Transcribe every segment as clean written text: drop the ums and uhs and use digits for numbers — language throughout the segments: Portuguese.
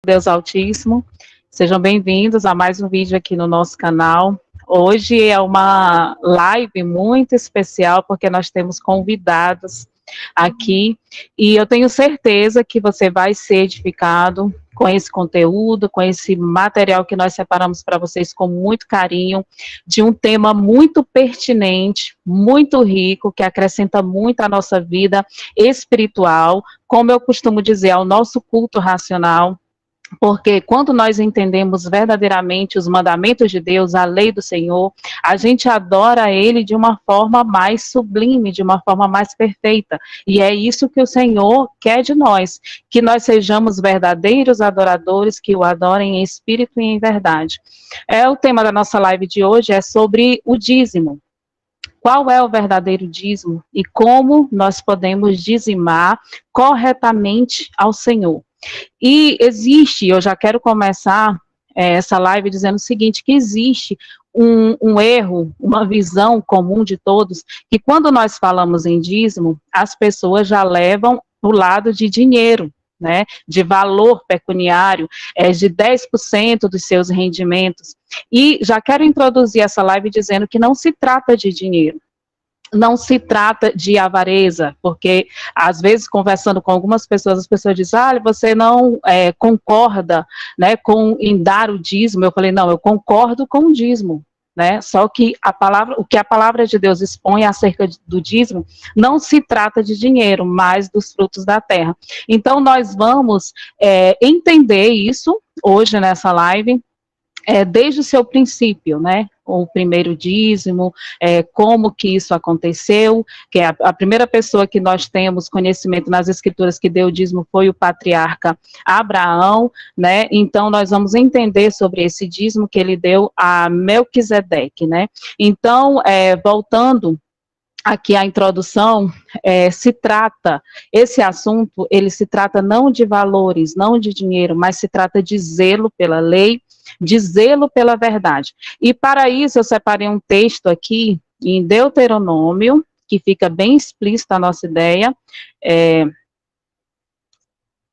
Deus Altíssimo, sejam bem-vindos a mais um vídeo aqui no nosso canal. Hoje é uma live muito especial porque nós temos convidados aqui e eu tenho certeza que você vai ser edificado com esse conteúdo, com esse material que nós separamos para vocês com muito carinho, de um tema muito pertinente, muito rico, que acrescenta muito à nossa vida espiritual, como eu costumo dizer, ao nosso culto racional. Porque quando nós entendemos verdadeiramente os mandamentos de Deus, a lei do Senhor, a gente adora Ele de uma forma mais sublime, de uma forma mais perfeita. E é isso que o Senhor quer de nós, que nós sejamos verdadeiros adoradores, que o adorem em espírito e em verdade. O tema da nossa live de hoje é sobre o dízimo. Qual é o verdadeiro dízimo e como nós podemos dizimar corretamente ao Senhor? E existe, eu já quero começar essa live dizendo o seguinte, que existe um erro, uma visão comum de todos, que quando nós falamos em dízimo, as pessoas já levam o lado de dinheiro, né, de valor pecuniário, de 10% dos seus rendimentos. E já quero introduzir essa live dizendo que não se trata de dinheiro. Não se trata de avareza, porque às vezes conversando com algumas pessoas, as pessoas dizem, você não concorda, né, em dar o dízimo. Eu falei, não, eu concordo com o dízimo, né, só que o que a palavra de Deus expõe acerca do dízimo, não se trata de dinheiro, mas dos frutos da terra. Então nós vamos entender isso hoje nessa live, desde o seu princípio, né, o primeiro dízimo, como que isso aconteceu, que a primeira pessoa que nós temos conhecimento nas escrituras que deu o dízimo foi o patriarca Abraão, né, então nós vamos entender sobre esse dízimo que ele deu a Melquisedeque, né. Então, voltando aqui a introdução, esse assunto, ele se trata não de valores, não de dinheiro, mas se trata de zelo pela lei, de zelo pela verdade. E para isso eu separei um texto aqui em Deuteronômio, que fica bem explícita a nossa ideia,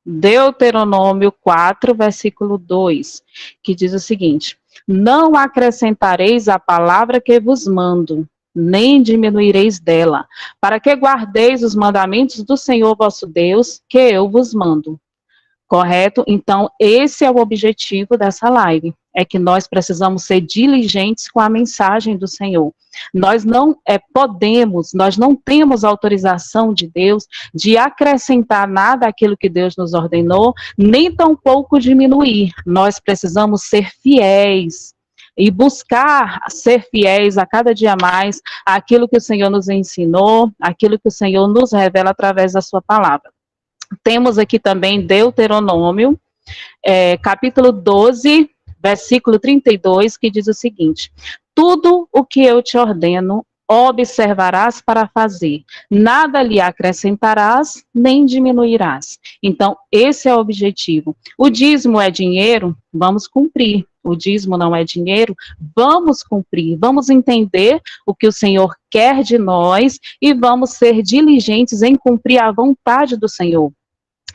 Deuteronômio 4, versículo 2, que diz o seguinte: não acrescentareis a palavra que vos mando, nem diminuireis dela, para que guardeis os mandamentos do Senhor vosso Deus, que eu vos mando. Correto? Então, esse é o objetivo dessa live, é que nós precisamos ser diligentes com a mensagem do Senhor. Nós não nós não temos autorização de Deus de acrescentar nada àquilo que Deus nos ordenou, nem tampouco diminuir. Nós precisamos ser fiéis e buscar ser fiéis a cada dia mais àquilo que o Senhor nos ensinou, àquilo que o Senhor nos revela através da sua palavra. Temos aqui também Deuteronômio, capítulo 12, versículo 32, que diz o seguinte: tudo o que eu te ordeno, observarás para fazer, nada lhe acrescentarás, nem diminuirás. Então, esse é o objetivo. O dízimo é dinheiro? Vamos cumprir. O dízimo não é dinheiro? Vamos cumprir, vamos entender o que o Senhor quer de nós e vamos ser diligentes em cumprir a vontade do Senhor.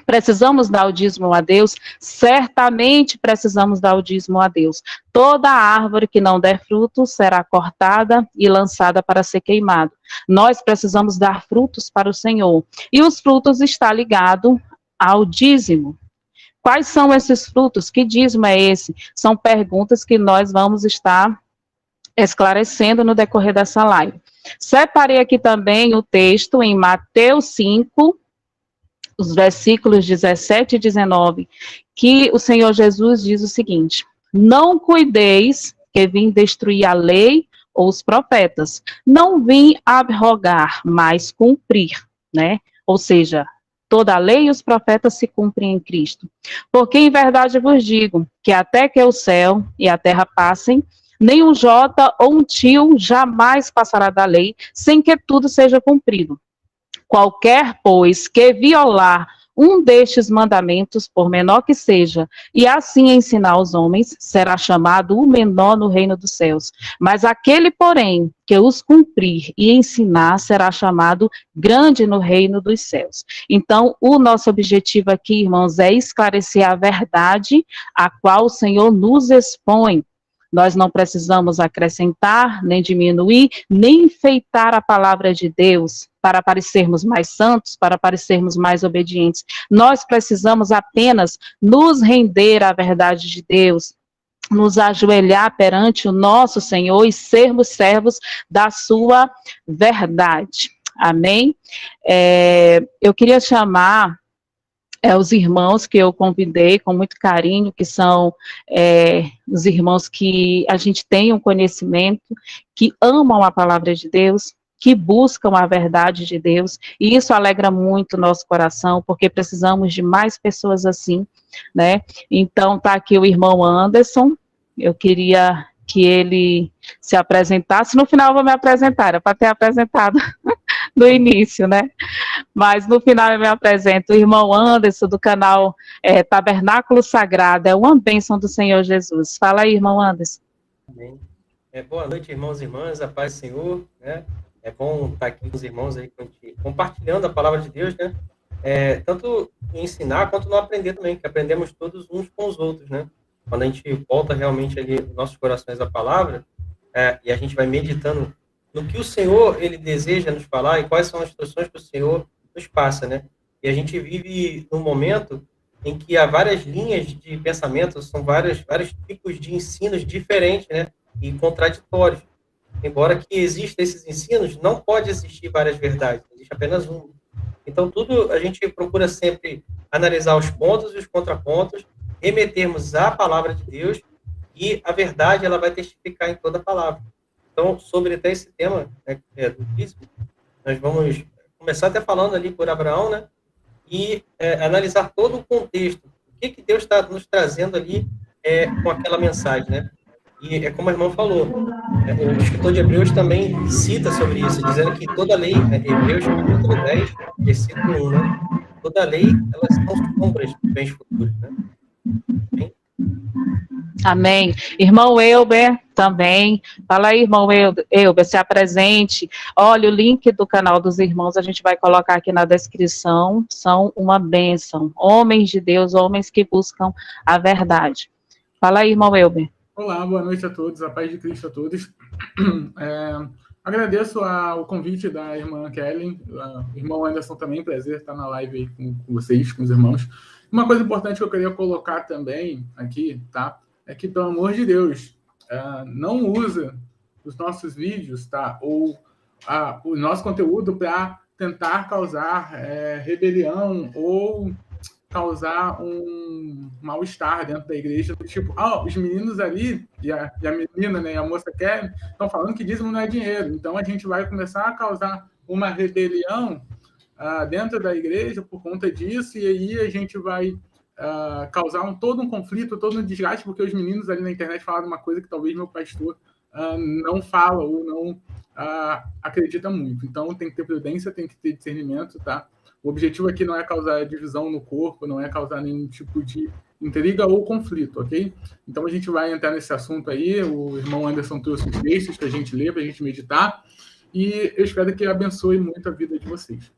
Precisamos dar o dízimo a Deus? Certamente precisamos dar o dízimo a Deus. Toda árvore que não der fruto será cortada e lançada para ser queimado. Nós precisamos dar frutos para o Senhor. E os frutos estão ligados ao dízimo. Quais são esses frutos? Que dízimo é esse? São perguntas que nós vamos estar esclarecendo no decorrer dessa live. Separei aqui também o texto em Mateus 5, os versículos 17 e 19, que o Senhor Jesus diz o seguinte: não cuideis que vim destruir a lei ou os profetas, não vim abrogar, mas cumprir, né? Ou seja, toda a lei e os profetas se cumprem em Cristo. Porque em verdade vos digo, que até que o céu e a terra passem, nem um jota ou um tio jamais passará da lei, sem que tudo seja cumprido. Qualquer, pois, que violar um destes mandamentos, por menor que seja, e assim ensinar os homens, será chamado o menor no reino dos céus. Mas aquele, porém, que os cumprir e ensinar, será chamado grande no reino dos céus. Então, o nosso objetivo aqui, irmãos, é esclarecer a verdade a qual o Senhor nos expõe. Nós não precisamos acrescentar, nem diminuir, nem enfeitar a palavra de Deus para parecermos mais santos, para parecermos mais obedientes. Nós precisamos apenas nos render à verdade de Deus, nos ajoelhar perante o nosso Senhor e sermos servos da sua verdade. Amém? Eu queria chamar os irmãos que eu convidei com muito carinho, que são os irmãos que a gente tem um conhecimento, que amam a palavra de Deus, que buscam a verdade de Deus, e isso alegra muito o nosso coração, porque precisamos de mais pessoas assim, né? Então, está aqui o irmão Anderson, eu queria que ele se apresentasse, no final eu vou me apresentar, era para ter apresentado no início, né? Mas no final eu me apresento, o irmão Anderson, do canal Tabernáculo Sagrado, é uma bênção do Senhor Jesus. Fala aí, irmão Anderson. Amém. Boa noite, irmãos e irmãs, a paz do Senhor, né? É bom estar aqui com os irmãos aí, compartilhando a palavra de Deus, né? Tanto ensinar quanto não aprender também, que aprendemos todos uns com os outros, né? Quando a gente volta realmente ali nos nossos corações a palavra, e a gente vai meditando no que o Senhor, ele deseja nos falar e quais são as instruções que o Senhor nos passa, né? E a gente vive num momento em que há várias linhas de pensamento, são vários tipos de ensinos diferentes, né? E contraditórios. Embora que existam esses ensinos, não pode existir várias verdades, existe apenas uma. Então, tudo a gente procura sempre analisar os pontos e os contrapontos, remetermos à palavra de Deus, e a verdade ela vai testificar em toda a palavra. Então, sobre até esse tema do dízimo, nós vamos começar até falando ali por Abraão, né? E analisar todo o contexto. O que Deus está nos trazendo ali com aquela mensagem, né? E é como a irmã falou, o escritor de Hebreus também cita sobre isso, dizendo que toda lei, Hebreus capítulo 10, versículo 1, né? Toda lei, elas são sombras de bens futuros, né? Bem? Amém. Irmão Elber também. Fala aí, irmão Elber, se apresente. Olha, o link do canal dos irmãos a gente vai colocar aqui na descrição. São uma bênção. Homens de Deus, homens que buscam a verdade. Fala aí, irmão Elber. Olá, boa noite a todos, a paz de Cristo a todos. Agradeço o convite da irmã Kellen, o irmão Anderson também, prazer estar na live aí com vocês, com os irmãos. Uma coisa importante que eu queria colocar também aqui, tá? É que, pelo amor de Deus, não usa os nossos vídeos, tá? Ou o nosso conteúdo para tentar causar rebelião ou causar um mal-estar dentro da igreja, tipo, os meninos ali, e a menina, né, e a moça Kevin, estão falando que dízimo não é dinheiro, então a gente vai começar a causar uma rebelião dentro da igreja por conta disso, e aí a gente vai causar todo um conflito, todo um desgaste, porque os meninos ali na internet falaram uma coisa que talvez meu pastor não fala ou não acredita muito. Então tem que ter prudência, tem que ter discernimento, tá? O objetivo aqui não é causar divisão no corpo, não é causar nenhum tipo de intriga ou conflito, ok? Então a gente vai entrar nesse assunto aí, o irmão Anderson trouxe os textos para a gente ler, para a gente meditar, e eu espero que abençoe muito a vida de vocês.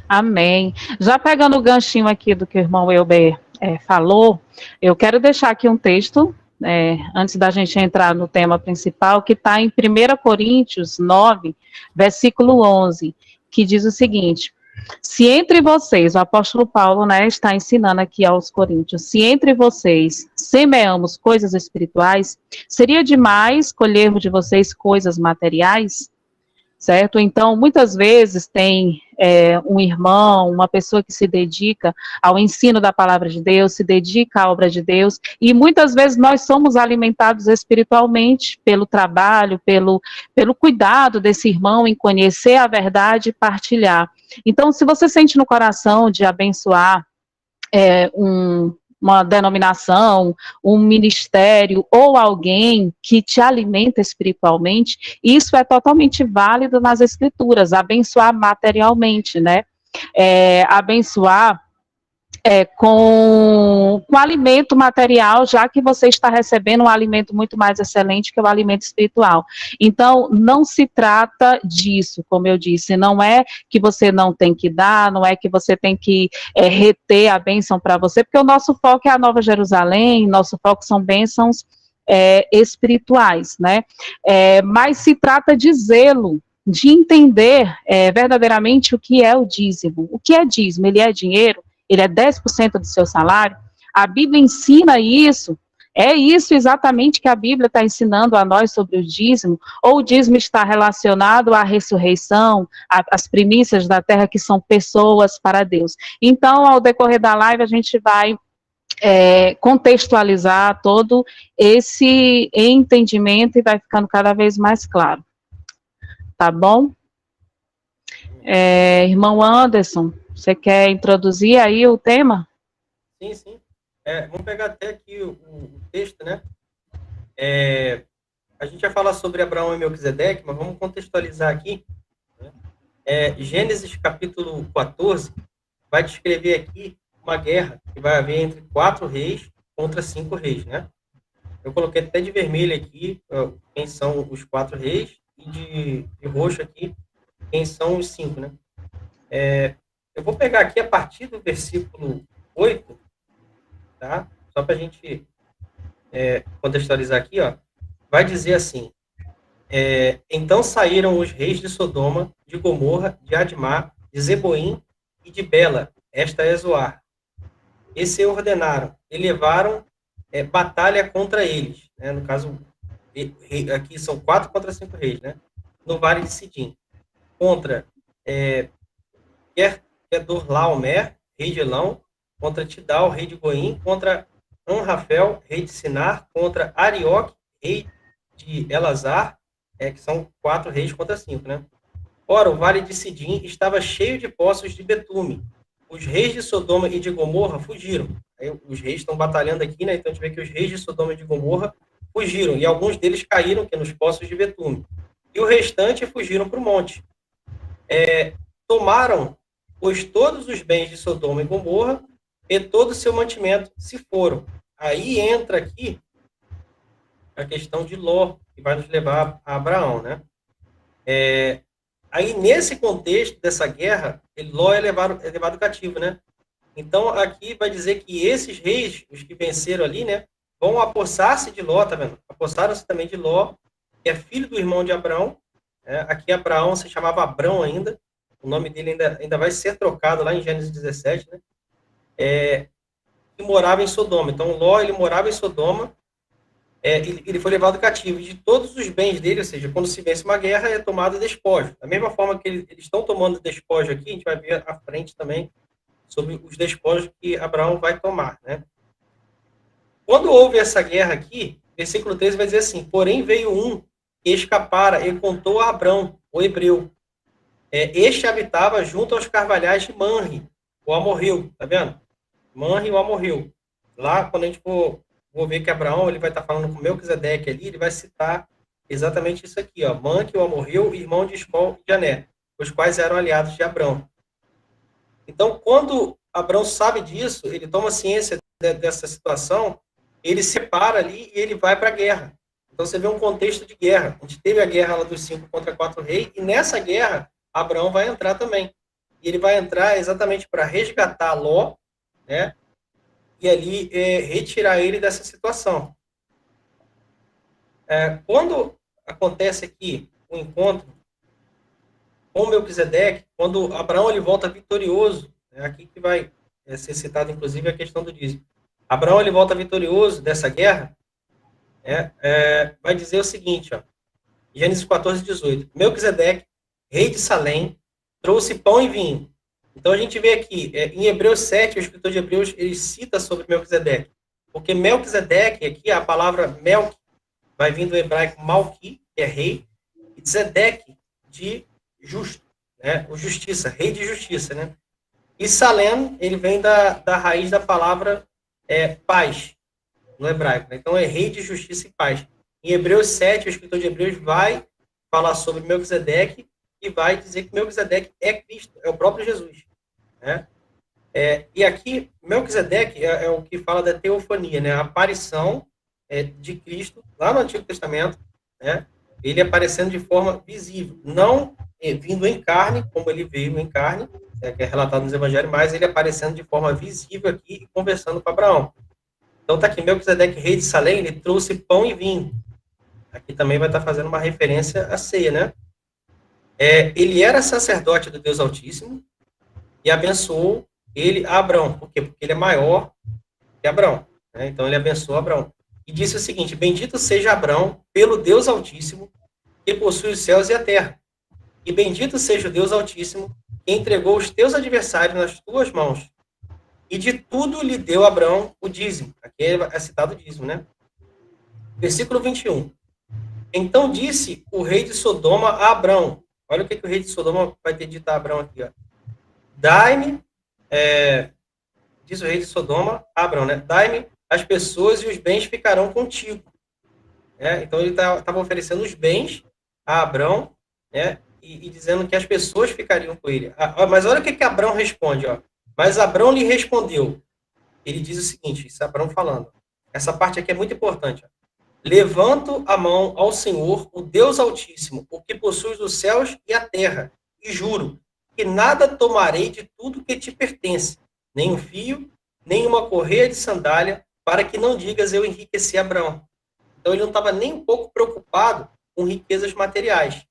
Amém. Já pegando o ganchinho aqui do que o irmão Elber falou, eu quero deixar aqui um texto, antes da gente entrar no tema principal, que está em 1 Coríntios 9, versículo 11, que diz o seguinte: se entre vocês, o apóstolo Paulo, né, está ensinando aqui aos coríntios, se entre vocês semeamos coisas espirituais, seria demais colhermos de vocês coisas materiais? Certo? Então, muitas vezes tem um irmão, uma pessoa que se dedica ao ensino da palavra de Deus, se dedica à obra de Deus, e muitas vezes nós somos alimentados espiritualmente pelo trabalho, pelo cuidado desse irmão em conhecer a verdade e partilhar. Então, se você sente no coração de abençoar uma denominação, um ministério ou alguém que te alimenta espiritualmente, isso é totalmente válido nas escrituras, abençoar materialmente, né? Abençoar com alimento material, já que você está recebendo um alimento muito mais excelente que o alimento espiritual. Então, não se trata disso, como eu disse, não é que você não tem que dar, não é que você tem que reter a bênção para você, porque o nosso foco é a Nova Jerusalém, nosso foco são bênçãos espirituais, né? Mas se trata de zelo, de entender verdadeiramente o que é o dízimo. O que é dízimo? Ele é dinheiro? Ele é 10% do seu salário? A Bíblia ensina isso? É isso exatamente que a Bíblia está ensinando a nós sobre o dízimo? Ou o dízimo está relacionado à ressurreição, às primícias da terra, que são pessoas para Deus? Então, ao decorrer da live, a gente vai contextualizar todo esse entendimento e vai ficando cada vez mais claro. Tá bom? Irmão Anderson, você quer introduzir aí o tema? Sim, sim. Vamos pegar até aqui o texto, né? A gente vai falar sobre Abraão e Melquisedeque, mas vamos contextualizar aqui. Né? Gênesis capítulo 14 vai descrever aqui uma guerra que vai haver entre 4 reis contra 5 reis, né? Eu coloquei até de vermelho aqui quem são os 4 reis e de roxo aqui quem são os 5, né? Eu vou pegar aqui a partir do versículo 8, tá? Só para a gente contextualizar aqui, ó. Vai dizer assim: então saíram os reis de Sodoma, de Gomorra, de Admá, de Zeboim e de Bela, esta é Zoar. E se ordenaram e levaram batalha contra eles, né? No caso, aqui são 4 contra 5 reis, né? No vale de Sidim, contra Kedorlaomer, rei de Elão, contra Tidal, rei de Goim, contra Anrafel, rei de Sinar, contra Arioque, rei de Elazar, que são 4 reis contra 5, né? Ora, o vale de Sidim estava cheio de poços de betume. Os reis de Sodoma e de Gomorra fugiram. Aí, os reis estão batalhando aqui, né? Então a gente vê que os reis de Sodoma e de Gomorra fugiram, e alguns deles caíram nos poços de betume. E o restante fugiram para o monte. Tomaram, pois, todos os bens de Sodoma e Gomorra e todo o seu mantimento se foram. Aí entra aqui a questão de Ló, que vai nos levar a Abraão, né? Aí, nesse contexto dessa guerra, Ló é levado cativo, né? Então, aqui vai dizer que esses reis, os que venceram ali, né, vão apossar-se de Ló, tá vendo? Apossaram-se também de Ló, que é filho do irmão de Abraão. Aqui, Abraão se chamava Abrão ainda. O nome dele ainda vai ser trocado lá em Gênesis 17, né? Que morava em Sodoma. Então, Ló, ele morava em Sodoma, ele foi levado cativo. De todos os bens dele, ou seja, quando se vence uma guerra, é tomado despojo. Da mesma forma que eles estão tomando despojo aqui, a gente vai ver à frente também sobre os despojos que Abraão vai tomar, né? Quando houve essa guerra aqui, versículo 13 vai dizer assim: porém veio um que escapara e contou a Abrão, o hebreu. Este habitava junto aos carvalhais de Manre, o amorreu, tá vendo? Manre, o amorreu. Lá, quando a gente for ver que Abraão, ele vai estar falando com Melquisedeque ali, ele vai citar exatamente isso aqui, ó. Manre, o amorreu, irmão de Escol e de Ané, os quais eram aliados de Abrão. Então, quando Abrão sabe disso, ele toma ciência dessa situação, ele separa ali e ele vai para a guerra. Então, você vê um contexto de guerra. A gente teve a guerra lá dos 5 contra 4 reis, e nessa guerra, Abraão vai entrar também. E ele vai entrar exatamente para resgatar Ló, né? E ali retirar ele dessa situação. Quando acontece aqui o encontro com Melquisedeque, quando Abraão ele volta vitorioso, aqui que vai ser citado inclusive a questão do dízimo. Abraão ele volta vitorioso dessa guerra, vai dizer o seguinte, ó, Gênesis 14, 18. Melquisedeque, rei de Salém, trouxe pão e vinho. Então a gente vê aqui, em Hebreus 7, o escritor de Hebreus, ele cita sobre Melquisedeque. Porque Melquisedeque, aqui a palavra Melk, vai vir do hebraico Malki, que é rei, e Zedeque, de justo, né? O justiça, rei de justiça, né? E Salém, ele vem da raiz da palavra paz, no hebraico, né? Então é rei de justiça e paz. Em Hebreus 7, o escritor de Hebreus vai falar sobre Melquisedeque e vai dizer que Melquisedeque é Cristo, é o próprio Jesus, né? E aqui, Melquisedeque é o que fala da teofania, né? A aparição de Cristo lá no Antigo Testamento, né? Ele aparecendo de forma visível, não vindo em carne, como ele veio em carne, que é relatado nos evangelhos, mas ele aparecendo de forma visível aqui e conversando com Abraão. Então tá aqui, Melquisedeque, rei de Salém, ele trouxe pão e vinho. Aqui também vai estar fazendo uma referência à ceia, né? Ele era sacerdote do Deus Altíssimo e abençoou ele a Abrão. Por quê? Porque ele é maior que Abrão, né? Então ele abençoou Abrão. E disse o seguinte: bendito seja Abrão pelo Deus Altíssimo, que possui os céus e a terra. E bendito seja o Deus Altíssimo, que entregou os teus adversários nas tuas mãos. E de tudo lhe deu Abrão o dízimo. Aqui é citado o dízimo, né? Versículo 21. Então disse o rei de Sodoma a Abrão. Olha o que o rei de Sodoma vai ter dito a Abrão aqui, ó. Dai-me, diz o rei de Sodoma a Abrão, né? Dai-me as pessoas e os bens ficarão contigo. Então ele estava oferecendo os bens a Abrão, né? E dizendo que as pessoas ficariam com ele. Mas olha o que Abrão responde, ó. Mas Abrão lhe respondeu. Ele diz o seguinte, isso é Abrão falando. Essa parte aqui é muito importante, ó. Levanto a mão ao Senhor, o Deus Altíssimo, o que possui os céus e a terra, e juro que nada tomarei de tudo que te pertence, nem um fio, nem uma correia de sandália, para que não digas eu enriqueci Abrão. Então ele não estava nem um pouco preocupado com riquezas materiais.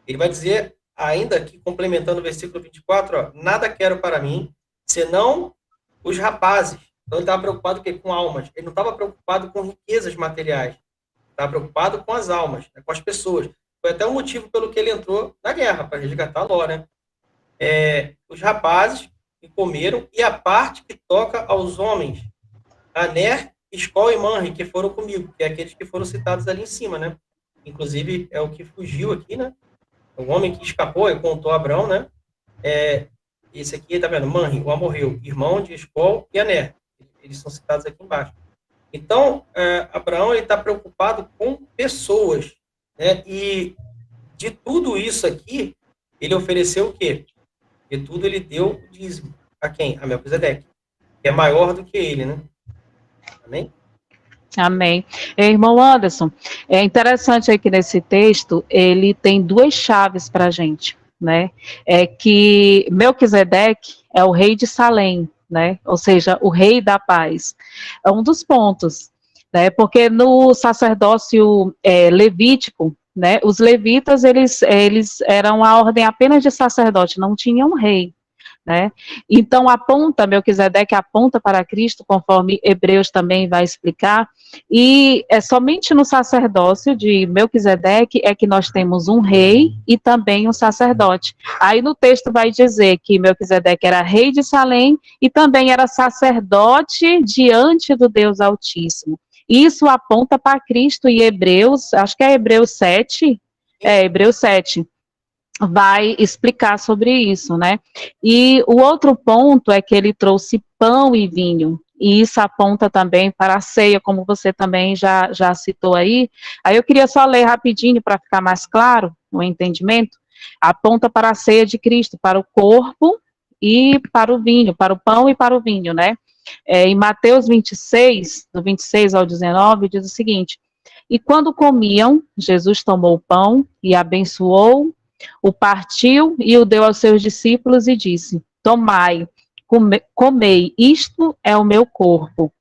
Ele vai dizer, ainda aqui complementando o versículo 24, ó, nada quero para mim, senão os rapazes. Então ele estava preocupado com almas. Ele não estava preocupado com riquezas materiais. Estava preocupado com as almas, né, com as pessoas. Foi até o motivo pelo que ele entrou na guerra, para resgatar Ló, né? Os rapazes que comeram e a parte que toca aos homens, Aner, Escol e Manre, que foram comigo, que é aqueles que foram citados ali em cima, né? Inclusive, é o que fugiu aqui, né? O homem que escapou e contou a Abrão, né? Esse aqui, tá vendo? Manre, o amorreu, irmão de Escol e Aner. Eles são citados aqui embaixo. Então, Abraão está preocupado com pessoas, né? E de tudo isso aqui, ele ofereceu o quê? De tudo ele deu o dízimo. A quem? A Melquisedeque, que é maior do que ele, né? Amém? Amém. Irmão Anderson, é interessante aí que nesse texto, ele tem duas chaves para a gente, né? É que Melquisedeque é o rei de Salém, né? Ou seja, o rei da paz. É um dos pontos, né? Porque no sacerdócio levítico, né? Os levitas, eles eram a ordem apenas de sacerdote, não tinham rei, né? Então, Melquisedeque aponta para Cristo, conforme Hebreus também vai explicar, e é somente no sacerdócio de Melquisedeque é que nós temos um rei e também um sacerdote. Aí no texto vai dizer que Melquisedeque era rei de Salém e também era sacerdote diante do Deus Altíssimo. Isso aponta para Cristo e Hebreus, acho que é Hebreus 7, Hebreus 7. Vai explicar sobre isso, né? E o outro ponto é que ele trouxe pão e vinho, e isso aponta também para a ceia, como você também já citou aí. Aí eu queria só ler rapidinho para ficar mais claro o entendimento. Aponta para a ceia de Cristo, para o corpo e para o vinho, para o pão e para o vinho, né? Em Mateus 26, do 26 ao 19, diz o seguinte: e quando comiam, Jesus tomou o pão e abençoou, o partiu e o deu aos seus discípulos e disse: tomai, comei, isto é o meu corpo.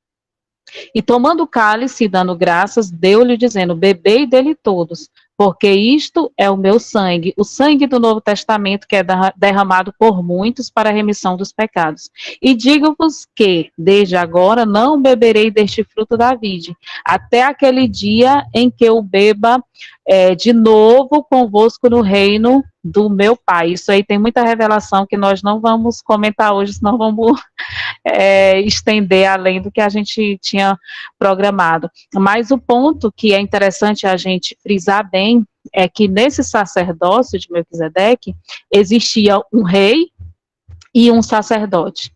E tomando o cálice e dando graças, deu-lhe dizendo: bebei dele todos, porque isto é o meu sangue, o sangue do Novo Testamento, que é derramado por muitos para a remissão dos pecados. E digo-vos que, desde agora, não beberei deste fruto da vide, até aquele dia em que eu beba de novo convosco no reino do meu Pai. Isso aí tem muita revelação que nós não vamos comentar hoje, senão vamos estender além do que a gente tinha programado. Mas o ponto que é interessante a gente frisar bem é que nesse sacerdócio de Melquisedeque existia um rei e um sacerdote.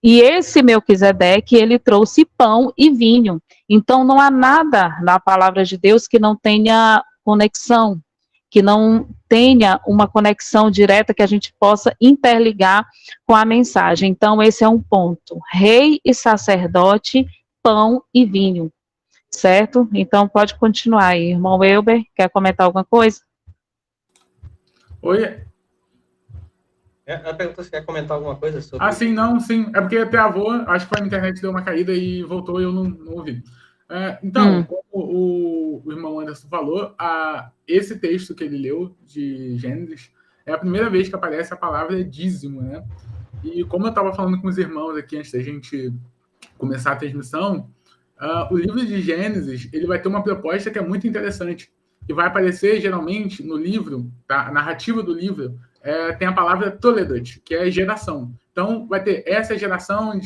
E esse Melquisedeque, ele trouxe pão e vinho. Então não há nada na palavra de Deus que não tenha conexão, que não tenha uma conexão direta que a gente possa interligar com a mensagem. Então, esse é um ponto. Rei e sacerdote, pão e vinho. Certo? Então, pode continuar aí. Irmão Elber, quer comentar alguma coisa? Oi? A pergunta, você quer comentar alguma coisa sobre... Sim, não, sim. É porque travou, acho que a internet deu uma caída e voltou e eu não ouvi. Então, como o irmão Anderson falou, esse texto que ele leu de Gênesis é a primeira vez que aparece a palavra dízimo, né? E como eu estava falando com os irmãos aqui antes da gente começar a transmissão, o livro de Gênesis ele vai ter uma proposta que é muito interessante. E vai aparecer, geralmente, no livro, tá? A narrativa do livro, tem a palavra Toledat, que é geração. Então, vai ter essa geração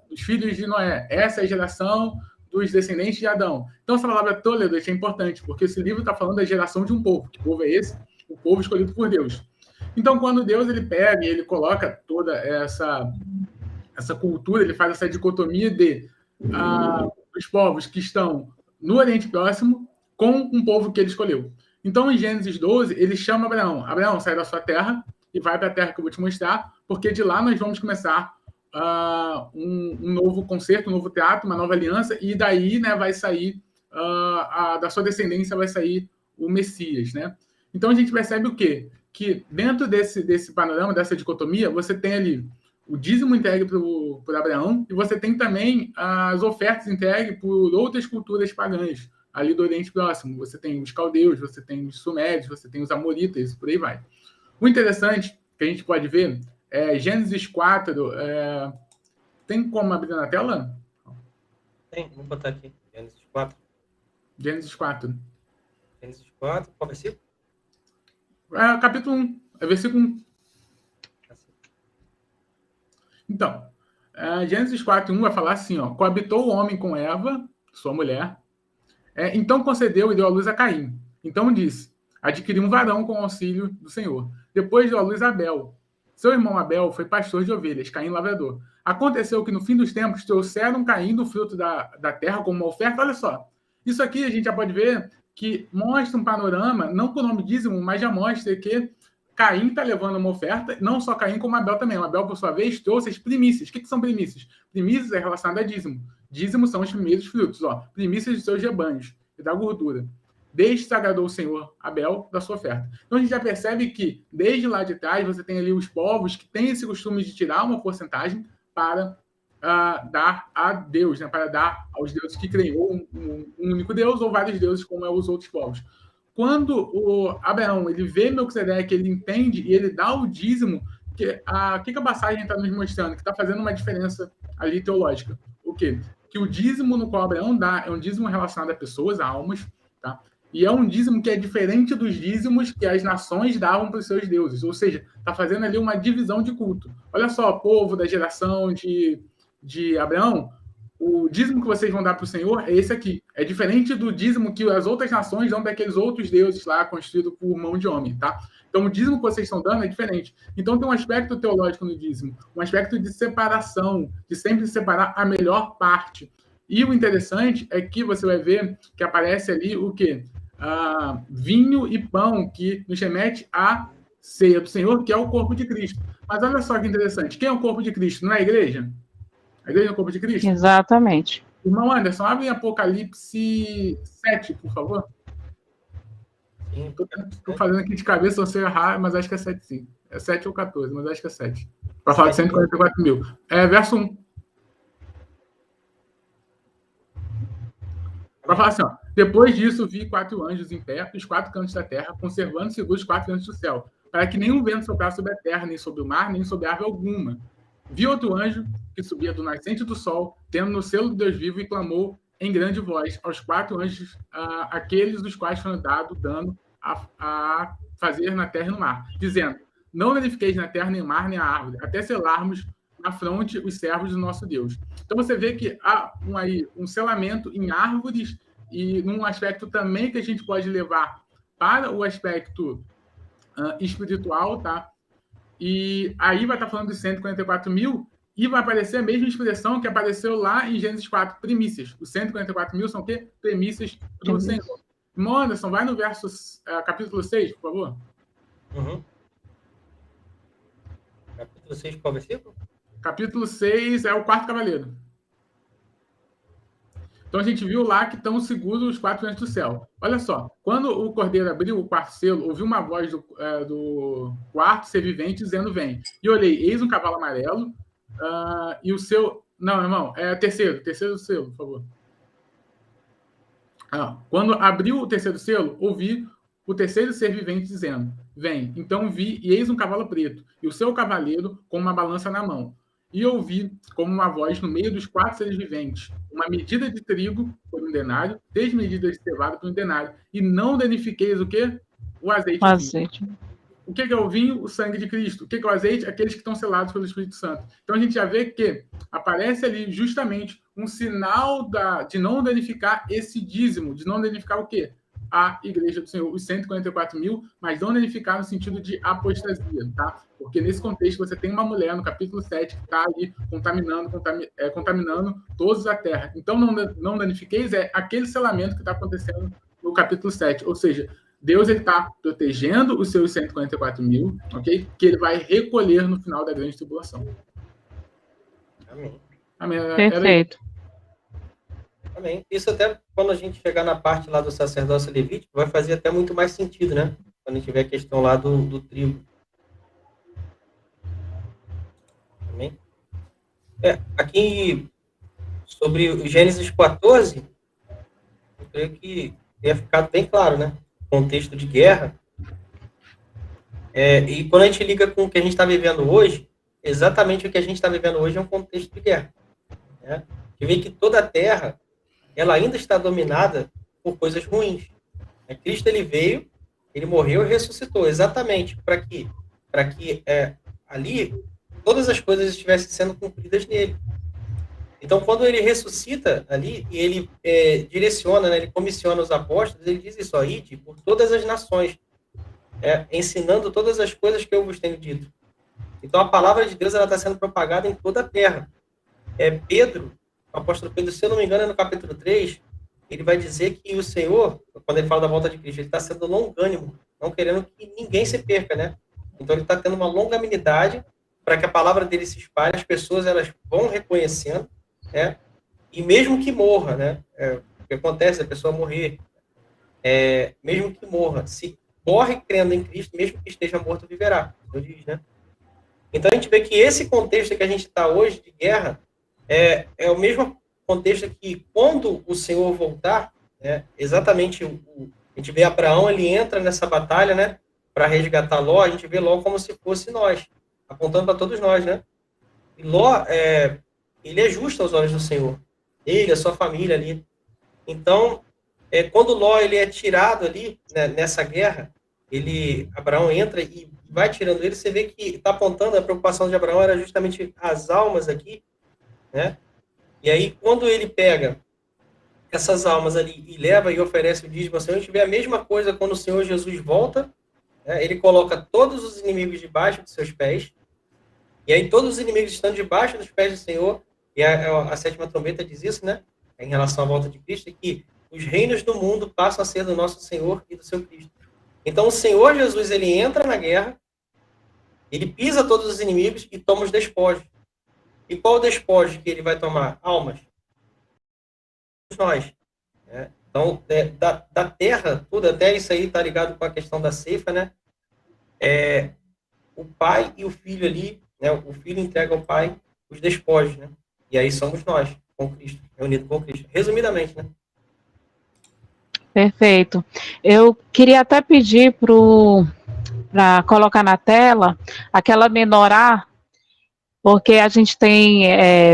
dos filhos de Noé, essa é a geração dos descendentes de Adão. Então, essa palavra Toledat é importante, porque esse livro está falando da geração de um povo. Que povo é esse? O povo escolhido por Deus. Então, quando Deus ele pega e ele coloca toda essa cultura, ele faz essa dicotomia de os povos que estão no Oriente Próximo com um povo que ele escolheu. Então, em Gênesis 12, ele chama Abraão. Abraão, sai da sua terra e vai para a terra que eu vou te mostrar, porque de lá nós vamos começar um novo concerto, um novo teatro, uma nova aliança, e daí, né, vai sair, da sua descendência vai sair o Messias, né? Então, a gente percebe o quê? Que dentro desse panorama, dessa dicotomia, você tem ali o dízimo entregue por Abraão, e você tem também as ofertas entregues por outras culturas pagãs, ali do Oriente Próximo. Você tem os caldeus, você tem os sumérios, você tem os amoritas, por aí vai. O interessante que a gente pode ver é Gênesis 4. Tem como abrir na tela? Tem, vou botar aqui. Gênesis 4. Gênesis 4. Gênesis 4, qual versículo? Capítulo 1, versículo 1. Então, Gênesis 4:1 vai falar assim, ó: coabitou o homem com Eva, sua mulher, então concedeu e deu à luz a Caim. Então disse: adquiri um varão com o auxílio do Senhor. Depois deu à luz a Abel. Seu irmão Abel foi pastor de ovelhas, Caim lavrador. Aconteceu que no fim dos tempos trouxeram Caim do fruto da terra como uma oferta. Olha só, isso aqui a gente já pode ver que mostra um panorama, não com o nome dízimo, mas já mostra que Caim está levando uma oferta, não só Caim, como Abel também. O Abel, por sua vez, trouxe as primícias. O que são primícias? Primícias é relacionado a dízimo. Dízimo são os primeiros frutos, primícias de seus rebanhos e da gordura. Desde se agradou o Senhor Abel da sua oferta. Então a gente já percebe que, desde lá de trás, você tem ali os povos que têm esse costume de tirar uma porcentagem para dar a Deus, né? Para dar aos deuses que criou um único Deus ou vários deuses, como é os outros povos. Quando o Abraão ele vê Melquisedeque, ele entende e ele dá o dízimo, que a passagem está nos mostrando? Que está fazendo uma diferença ali teológica. O quê? Que o dízimo no qual Abraão dá é um dízimo relacionado a pessoas, a almas, tá? E é um dízimo que é diferente dos dízimos que as nações davam para os seus deuses. Ou seja, está fazendo ali uma divisão de culto. Olha só, povo da geração de Abraão, o dízimo que vocês vão dar para o Senhor é esse aqui. É diferente do dízimo que as outras nações dão para aqueles outros deuses lá, construídos por mão de homem, tá? Então, o dízimo que vocês estão dando é diferente. Então, tem um aspecto teológico no dízimo, um aspecto de separação, de sempre separar a melhor parte. E o interessante é que você vai ver que aparece ali o quê? Vinho e pão, que nos remete à ceia do Senhor, que é o corpo de Cristo. Mas olha só que interessante. Quem é o corpo de Cristo? Não é a igreja? A igreja é o corpo de Cristo? Exatamente. Irmão Anderson, abre em Apocalipse 7, por favor. Estou fazendo aqui de cabeça, você errar, mas acho que é 7 sim. É 7 ou 14, mas acho que é 7. Para falar de 144 mil. Verso 1. Para falar assim, ó: depois disso, vi 4 anjos em pé, dos 4 cantos da terra, conservando seguros os 4 cantos do céu, para que nenhum vento soprasse sobre a terra, nem sobre o mar, nem sobre árvore alguma. Vi outro anjo que subia do nascente do sol, tendo no selo de Deus vivo, e clamou em grande voz aos 4 anjos, aqueles dos quais foi dado dano a fazer na terra e no mar, dizendo: não danifiqueis na terra, nem o mar, nem a árvore, até selarmos na fronte os servos do nosso Deus. Então você vê que há um selamento em árvores, e num aspecto também que a gente pode levar para o aspecto espiritual, tá? E aí vai estar falando de 144 mil, e vai aparecer a mesma expressão que apareceu lá em Gênesis 4, primícias. Os 144 mil são o quê? Primícias do Senhor. Irmão Anderson, vai no capítulo 6, por favor. Capítulo 6, qual versículo? Capítulo 6 é o quarto cavaleiro. Então, a gente viu lá que estão seguros os 4 anjos do céu. Olha só, quando o cordeiro abriu o quarto selo, ouviu uma voz do quarto ser vivente dizendo, vem. E olhei, eis um cavalo amarelo, e o seu... Não, irmão, é terceiro selo, por favor. Quando abriu o terceiro selo, ouvi o terceiro ser vivente dizendo, vem. Então vi, e eis um cavalo preto, e o seu cavaleiro com uma balança na mão. E ouvi, como uma voz no meio dos 4 seres viventes, uma medida de trigo por 1 denário, 10 medidas de cevada por 1 denário. E não danifiqueis o quê? O azeite. O azeite. O que é o vinho? O sangue de Cristo. O que é o azeite? Aqueles que estão selados pelo Espírito Santo. Então a gente já vê que aparece ali justamente um sinal de não danificar esse dízimo, de não danificar o quê? A igreja do Senhor, os 144 mil, mas não danificar no sentido de apostasia, tá? Porque nesse contexto você tem uma mulher no capítulo 7 que está ali contaminando todos a terra. Então não danifiqueis é aquele selamento que está acontecendo no capítulo 7, ou seja, Deus está protegendo os seus 144 mil, ok? Que ele vai recolher no final da grande tribulação. Amém. Amém. Perfeito. Amém. Isso até quando a gente chegar na parte lá do sacerdócio levítico, vai fazer até muito mais sentido, né? Quando a gente tiver a questão lá do trigo. Amém? Aqui, sobre o Gênesis 14, eu creio que tenha ficado bem claro, né? Contexto de guerra. E quando a gente liga com o que a gente está vivendo hoje, exatamente o que a gente está vivendo hoje é um contexto de guerra. Né? Que vê que toda a terra ela ainda está dominada por coisas ruins. Cristo ele veio, ele morreu e ressuscitou, exatamente para que ali todas as coisas estivessem sendo cumpridas nele. Então, quando ele ressuscita ali, e ele direciona, né, ele comissiona os apóstolos, ele diz isso, ide por todas as nações, ensinando todas as coisas que eu vos tenho dito. Então, a palavra de Deus está sendo propagada em toda a terra. Pedro, o apóstolo Pedro, se eu não me engano, no capítulo 3, ele vai dizer que o Senhor, quando ele fala da volta de Cristo, ele está sendo longânimo, não querendo que ninguém se perca, né? Então, ele está tendo uma longanimidade para que a palavra dele se espalhe, as pessoas elas vão reconhecendo, e mesmo que morra, né? O que acontece, a pessoa morrer, mesmo que morra, se morre crendo em Cristo, mesmo que esteja morto, viverá, Deus diz, né? Então, a gente vê que esse contexto que a gente está hoje, de guerra, é o mesmo contexto que, quando o Senhor voltar, exatamente, a gente vê Abraão, ele entra nessa batalha, né, para resgatar Ló, a gente vê Ló como se fosse nós, apontando para todos nós, né? E Ló, ele é justo aos olhos do Senhor, ele, a sua família ali. Então, quando Ló ele é tirado ali, né, nessa guerra, Abraão entra e vai tirando ele, você vê que está apontando, a preocupação de Abraão era justamente as almas aqui, né? E aí, quando ele pega essas almas ali e leva e oferece o dízimo ao Senhor, a gente vê a mesma coisa quando o Senhor Jesus volta, né? Ele coloca todos os inimigos debaixo dos seus pés, e aí todos os inimigos estão debaixo dos pés do Senhor, e a sétima trombeta diz isso, né? Em relação à volta de Cristo, que os reinos do mundo passam a ser do nosso Senhor e do seu Cristo. Então, o Senhor Jesus, ele entra na guerra, ele pisa todos os inimigos e toma os despojos. E qual o despojo que ele vai tomar? Almas. Nós. Né? Então, da terra, tudo, até isso aí está ligado com a questão da ceifa, né? O pai e o filho ali, né? O filho entrega ao pai os despojos, né? E aí somos nós, com Cristo, reunidos com Cristo. Resumidamente, né? Perfeito. Eu queria até pedir para colocar na tela aquela menorá, porque a gente tem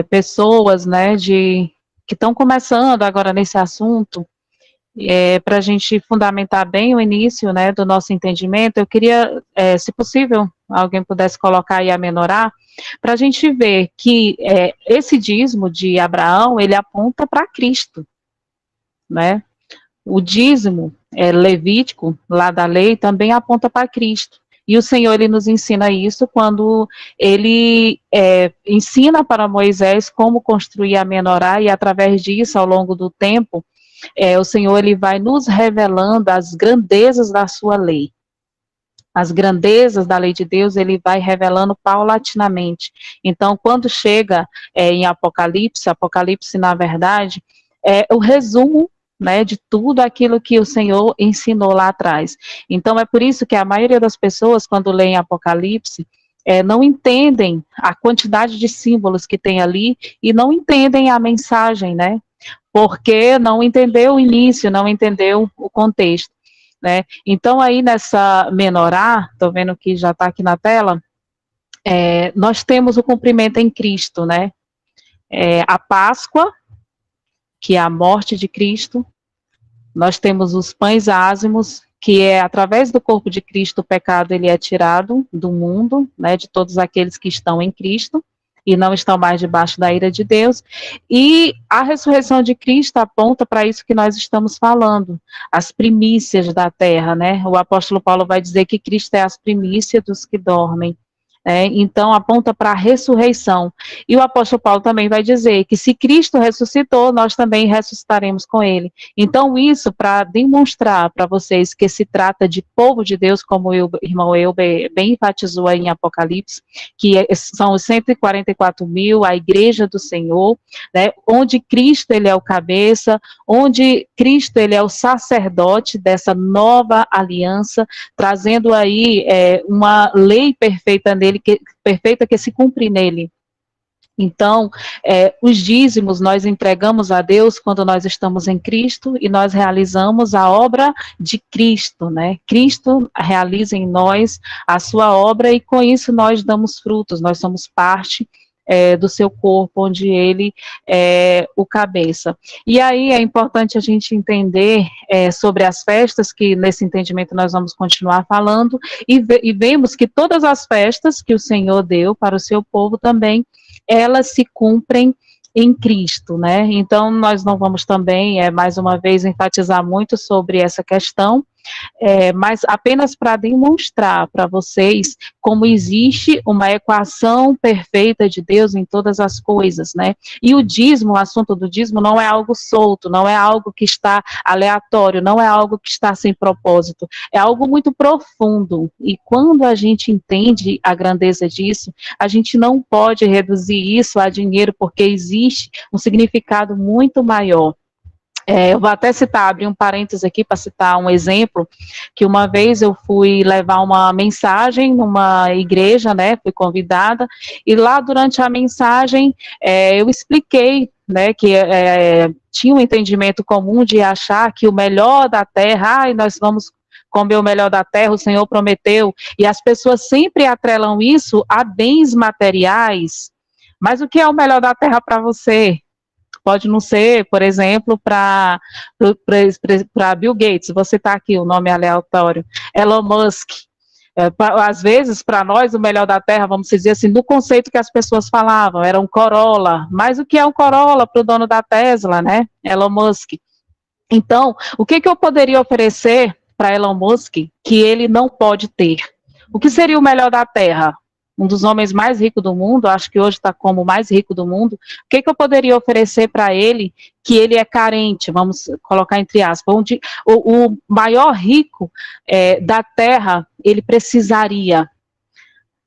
pessoas, né, que estão começando agora nesse assunto, para a gente fundamentar bem o início, né, do nosso entendimento. Eu queria, se possível, alguém pudesse colocar aí a menorá, para a gente ver que esse dízimo de Abraão, ele aponta para Cristo, né? O dízimo levítico, lá da lei, também aponta para Cristo. E o Senhor, ele nos ensina isso quando ele ensina para Moisés como construir a menorá, e através disso, ao longo do tempo, o Senhor ele vai nos revelando as grandezas da sua lei. As grandezas da lei de Deus, ele vai revelando paulatinamente. Então, quando chega em Apocalipse, na verdade, é o resumo, né, de tudo aquilo que o Senhor ensinou lá atrás. Então, é por isso que a maioria das pessoas, quando leem Apocalipse, não entendem a quantidade de símbolos que tem ali e não entendem a mensagem, né? Porque não entendeu o início, não entendeu o contexto. Né? Então, aí nessa menorá, estou vendo que já está aqui na tela, nós temos o cumprimento em Cristo, né? A Páscoa, que é a morte de Cristo, nós temos os pães ázimos, que é através do corpo de Cristo o pecado ele é tirado do mundo, né, de todos aqueles que estão em Cristo, e não estão mais debaixo da ira de Deus, e a ressurreição de Cristo aponta para isso que nós estamos falando, as primícias da terra, né, o apóstolo Paulo vai dizer que Cristo é as primícias dos que dormem, então aponta para a ressurreição, e o apóstolo Paulo também vai dizer que se Cristo ressuscitou, nós também ressuscitaremos com ele. Então isso para demonstrar para vocês que se trata de povo de Deus, como o irmão Elber bem enfatizou aí em Apocalipse, que são os 144 mil, a igreja do Senhor, né, onde Cristo ele é o cabeça, onde Cristo ele é o sacerdote dessa nova aliança, trazendo aí uma lei perfeita nele, perfeita que se cumpre nele. Então, os dízimos nós entregamos a Deus quando nós estamos em Cristo e nós realizamos a obra de Cristo, né? Cristo realiza em nós a sua obra e com isso nós damos frutos, nós somos parte do seu corpo, onde ele é o cabeça. E aí é importante a gente entender sobre as festas, que nesse entendimento nós vamos continuar falando, e vemos que todas as festas que o Senhor deu para o seu povo também, elas se cumprem em Cristo, né? Então, nós não vamos também, mais uma vez, enfatizar muito sobre essa questão, mas apenas para demonstrar para vocês como existe uma equação perfeita de Deus em todas as coisas, né? E o dízimo, o assunto do dízimo não é algo solto, não é algo que está aleatório, não é algo que está sem propósito, é algo muito profundo, e quando a gente entende a grandeza disso, a gente não pode reduzir isso a dinheiro, porque existe um significado muito maior. Eu vou até abrir um parênteses aqui para citar um exemplo, que uma vez eu fui levar uma mensagem numa igreja, né, fui convidada, e lá durante a mensagem eu expliquei, né, que tinha um entendimento comum de achar que o melhor da terra, nós vamos comer o melhor da terra, o Senhor prometeu, e as pessoas sempre atrelam isso a bens materiais, mas o que é o melhor da terra para você? Pode não ser, por exemplo, para Bill Gates, você está aqui, o nome aleatório, Elon Musk. Às vezes, para nós, o melhor da Terra, vamos dizer assim, no conceito que as pessoas falavam, era um Corolla. Mas o que é um Corolla para o dono da Tesla, né? Elon Musk. Então, o que eu poderia oferecer para Elon Musk que ele não pode ter? O que seria o melhor da Terra? Um dos homens mais ricos do mundo, acho que hoje está como o mais rico do mundo, o que eu poderia oferecer para ele que ele é carente, vamos colocar entre aspas, onde o maior rico da terra, ele precisaria.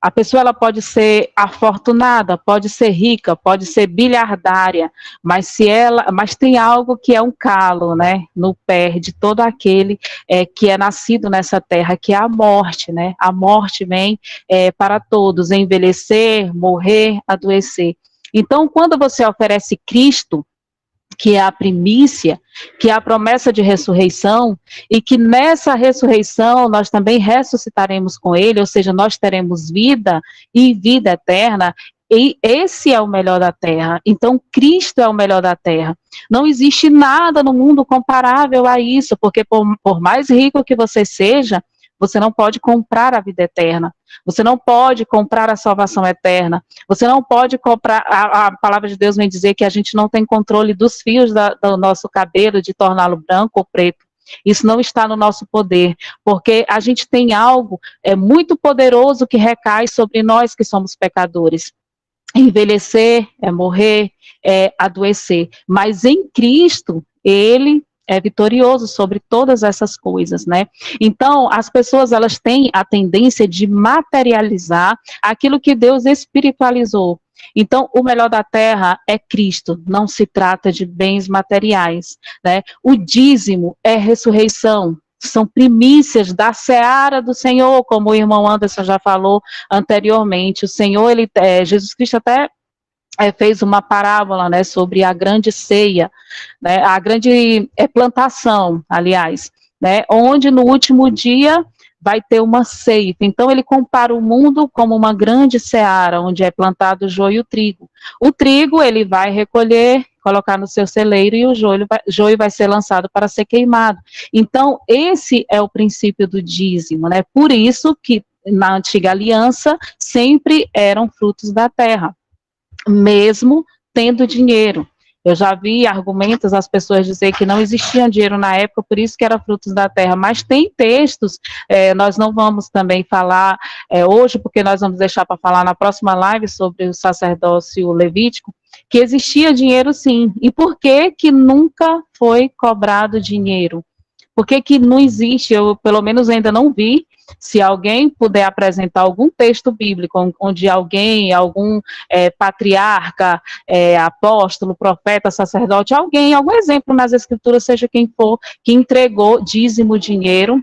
A pessoa ela pode ser afortunada, pode ser rica, pode ser bilhardária, mas tem algo que é um calo, né, no pé de todo aquele que é nascido nessa terra, que é a morte, né? A morte vem para todos, envelhecer, morrer, adoecer. Então, quando você oferece Cristo, que é a primícia, que é a promessa de ressurreição, e que nessa ressurreição nós também ressuscitaremos com ele, ou seja, nós teremos vida e vida eterna, e esse é o melhor da terra. Então, Cristo é o melhor da terra. Não existe nada no mundo comparável a isso, porque por mais rico que você seja, você não pode comprar a vida eterna. Você não pode comprar a salvação eterna. Você não pode comprar. A palavra de Deus vem dizer que a gente não tem controle dos fios do nosso cabelo, de torná-lo branco ou preto. Isso não está no nosso poder, porque a gente tem algo muito poderoso que recai sobre nós que somos pecadores. Envelhecer, morrer, adoecer. Mas em Cristo, ele é vitorioso sobre todas essas coisas, né? Então, as pessoas, elas têm a tendência de materializar aquilo que Deus espiritualizou. Então, o melhor da terra é Cristo, não se trata de bens materiais, né? O dízimo é ressurreição, são primícias da seara do Senhor, como o irmão Anderson já falou anteriormente. O Senhor, Jesus Cristo até fez uma parábola, né, sobre a grande ceia, né, a grande plantação, aliás, né, onde no último dia vai ter uma ceifa. Então ele compara o mundo como uma grande seara, onde é plantado o joio e o trigo. O trigo ele vai recolher, colocar no seu celeiro, e o joio vai ser lançado para ser queimado. Então esse é o princípio do dízimo, né? Por isso que na antiga aliança sempre eram frutos da terra, mesmo tendo dinheiro. Eu já vi argumentos as pessoas dizer que não existia dinheiro na época, por isso que era frutos da terra, mas tem textos, nós não vamos também falar hoje, porque nós vamos deixar para falar na próxima live sobre o sacerdócio levítico, que existia dinheiro sim. E por que que nunca foi cobrado dinheiro? Por que que não existe? Eu, pelo menos, ainda não vi. Se alguém puder apresentar algum texto bíblico onde algum patriarca, apóstolo, profeta, sacerdote, algum exemplo nas escrituras, seja quem for, que entregou dízimo, dinheiro,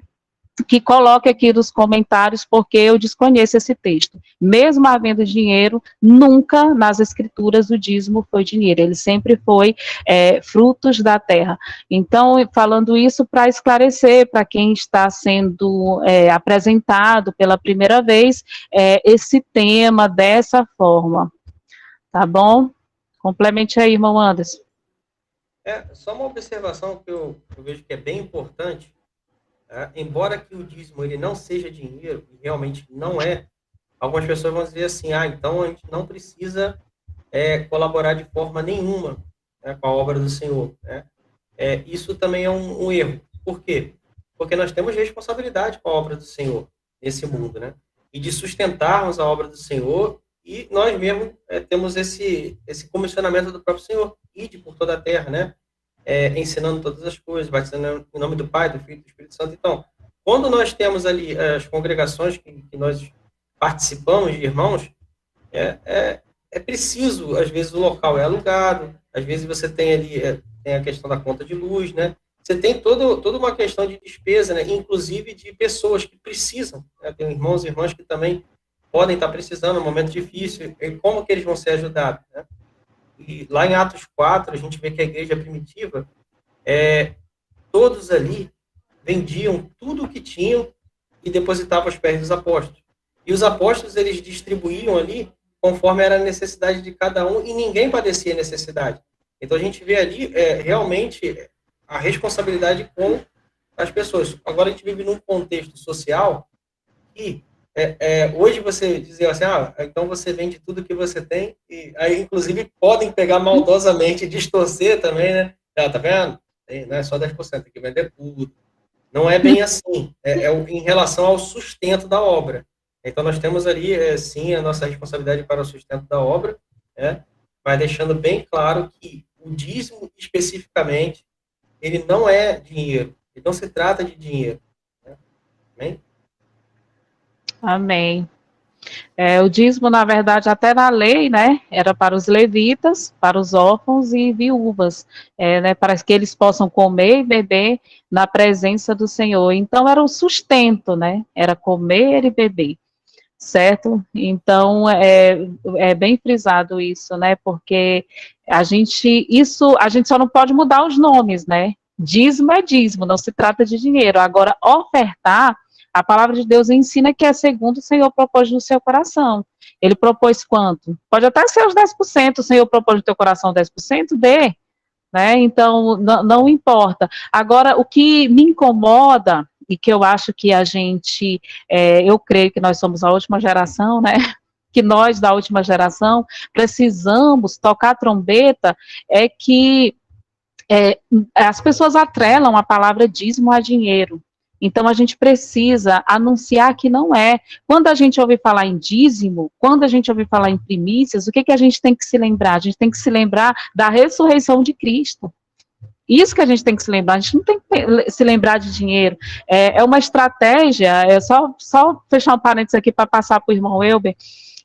que coloque aqui nos comentários, porque eu desconheço esse texto. Mesmo havendo dinheiro, nunca nas escrituras o dízimo foi dinheiro, ele sempre foi frutos da terra. Então, falando isso para esclarecer para quem está sendo apresentado pela primeira vez esse tema dessa forma. Tá bom? Complemente aí, irmão Anderson. Só uma observação que eu vejo que é bem importante. Embora que o dízimo ele não seja dinheiro, e realmente não é, algumas pessoas vão dizer assim, então a gente não precisa colaborar de forma nenhuma, né, com a obra do Senhor. Né? Isso também é um erro. Por quê? Porque nós temos responsabilidade com a obra do Senhor nesse mundo, né? E de sustentarmos a obra do Senhor, e nós mesmos temos esse comissionamento do próprio Senhor, ide por toda a terra, né? Ensinando todas as coisas, batizando em nome do Pai, do Filho e do Espírito Santo. Então, quando nós temos ali as congregações que nós participamos de irmãos, é preciso, às vezes o local é alugado, às vezes você tem ali tem a questão da conta de luz, né? Você tem toda uma questão de despesa, né? Inclusive de pessoas que precisam, né? Tem irmãos e irmãs que também podem estar precisando num momento difícil, e como que eles vão ser ajudados, né? E lá em Atos 4, a gente vê que a igreja primitiva, todos ali vendiam tudo o que tinham e depositavam aos pés dos apóstolos. E os apóstolos, eles distribuíam ali conforme era a necessidade de cada um, e ninguém padecia necessidade. Então, a gente vê ali realmente a responsabilidade com as pessoas. Agora, a gente vive num contexto social que hoje você dizer assim, então você vende tudo que você tem, e aí, inclusive, podem pegar maldosamente e distorcer também, né? Tá vendo? Não é só 10%, tem que vender tudo. Não é bem assim. Em relação ao sustento da obra. Então, nós temos ali, sim, a nossa responsabilidade para o sustento da obra, né? Mas deixando bem claro que o dízimo, especificamente, ele não é dinheiro. Ele não se trata de dinheiro. Né? Amém? Amém. O dízimo, na verdade, até na lei, né, era para os levitas, para os órfãos e viúvas, né, para que eles possam comer e beber na presença do Senhor. Então, era o sustento, né, era comer e beber, certo? Então, é bem frisado isso, né, porque a gente só não pode mudar os nomes, né, dízimo é dízimo, não se trata de dinheiro. Agora, ofertar, a palavra de Deus ensina que é segundo o Senhor propôs no seu coração. Ele propôs quanto? Pode até ser os 10%, o Senhor propôs no teu coração 10%, dê, né? Então, não importa. Agora, o que me incomoda, e que eu acho que a gente, eu creio que nós somos a última geração, né? Que nós, da última geração, precisamos tocar a trombeta, é que as pessoas atrelam a palavra dízimo a dinheiro. Então, a gente precisa anunciar que não é. Quando a gente ouve falar em dízimo, quando a gente ouve falar em primícias, o que a gente tem que se lembrar? A gente tem que se lembrar da ressurreição de Cristo. Isso que a gente tem que se lembrar, a gente não tem que se lembrar de dinheiro. É uma estratégia, só fechar um parênteses aqui para passar para o irmão Elber,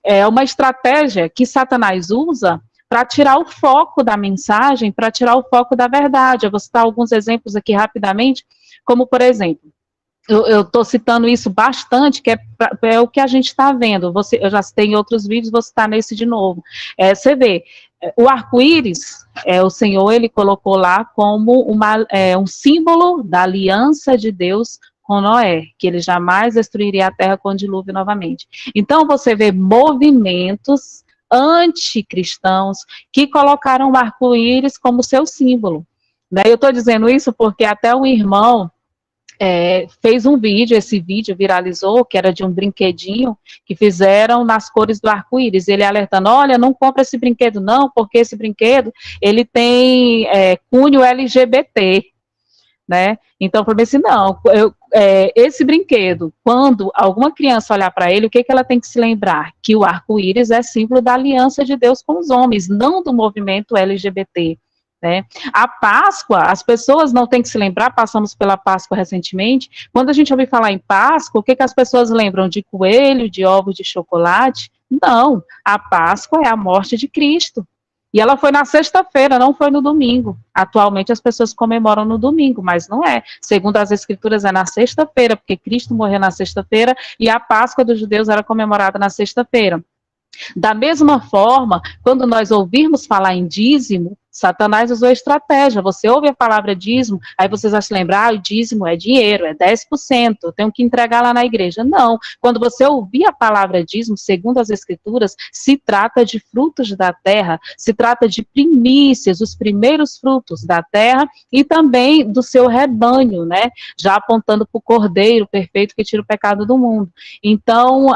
é uma estratégia que Satanás usa para tirar o foco da mensagem, para tirar o foco da verdade. Eu vou citar alguns exemplos aqui rapidamente, como, por exemplo, eu estou citando isso bastante, que é o que a gente está vendo. Eu já citei em outros vídeos, vou citar nesse de novo. Você vê, o arco-íris, o Senhor, ele colocou lá como um símbolo da aliança de Deus com Noé, que ele jamais destruiria a terra com o dilúvio novamente. Então, você vê movimentos anticristãos que colocaram o arco-íris como seu símbolo. Eu estou dizendo isso porque até um irmão fez um vídeo, esse vídeo viralizou, que era de um brinquedinho que fizeram nas cores do arco-íris, ele alertando, olha, não compra esse brinquedo não, porque esse brinquedo, ele tem cunho LGBT, né? Então, eu falei assim, não, esse brinquedo, quando alguma criança olhar para ele, o que ela tem que se lembrar? Que o arco-íris é símbolo da aliança de Deus com os homens, não do movimento LGBT. Né? A Páscoa, as pessoas não têm que se lembrar, passamos pela Páscoa recentemente, quando a gente ouve falar em Páscoa, o que as pessoas lembram? De coelho, de ovos de chocolate? Não, a Páscoa é a morte de Cristo, e ela foi na sexta-feira, não foi no domingo. Atualmente as pessoas comemoram no domingo, mas não é, segundo as escrituras é na sexta-feira, porque Cristo morreu na sexta-feira, e a Páscoa dos judeus era comemorada na sexta-feira. Da mesma forma, quando nós ouvirmos falar em dízimo, Satanás usou estratégia. Você ouve a palavra dízimo, aí vocês vão se lembrar, o dízimo é dinheiro, é 10%, eu tenho que entregar lá na igreja. Não, quando você ouvir a palavra dízimo, segundo as escrituras, se trata de frutos da terra, se trata de primícias, os primeiros frutos da terra e também do seu rebanho, né? Já apontando para o Cordeiro perfeito que tira o pecado do mundo. Então,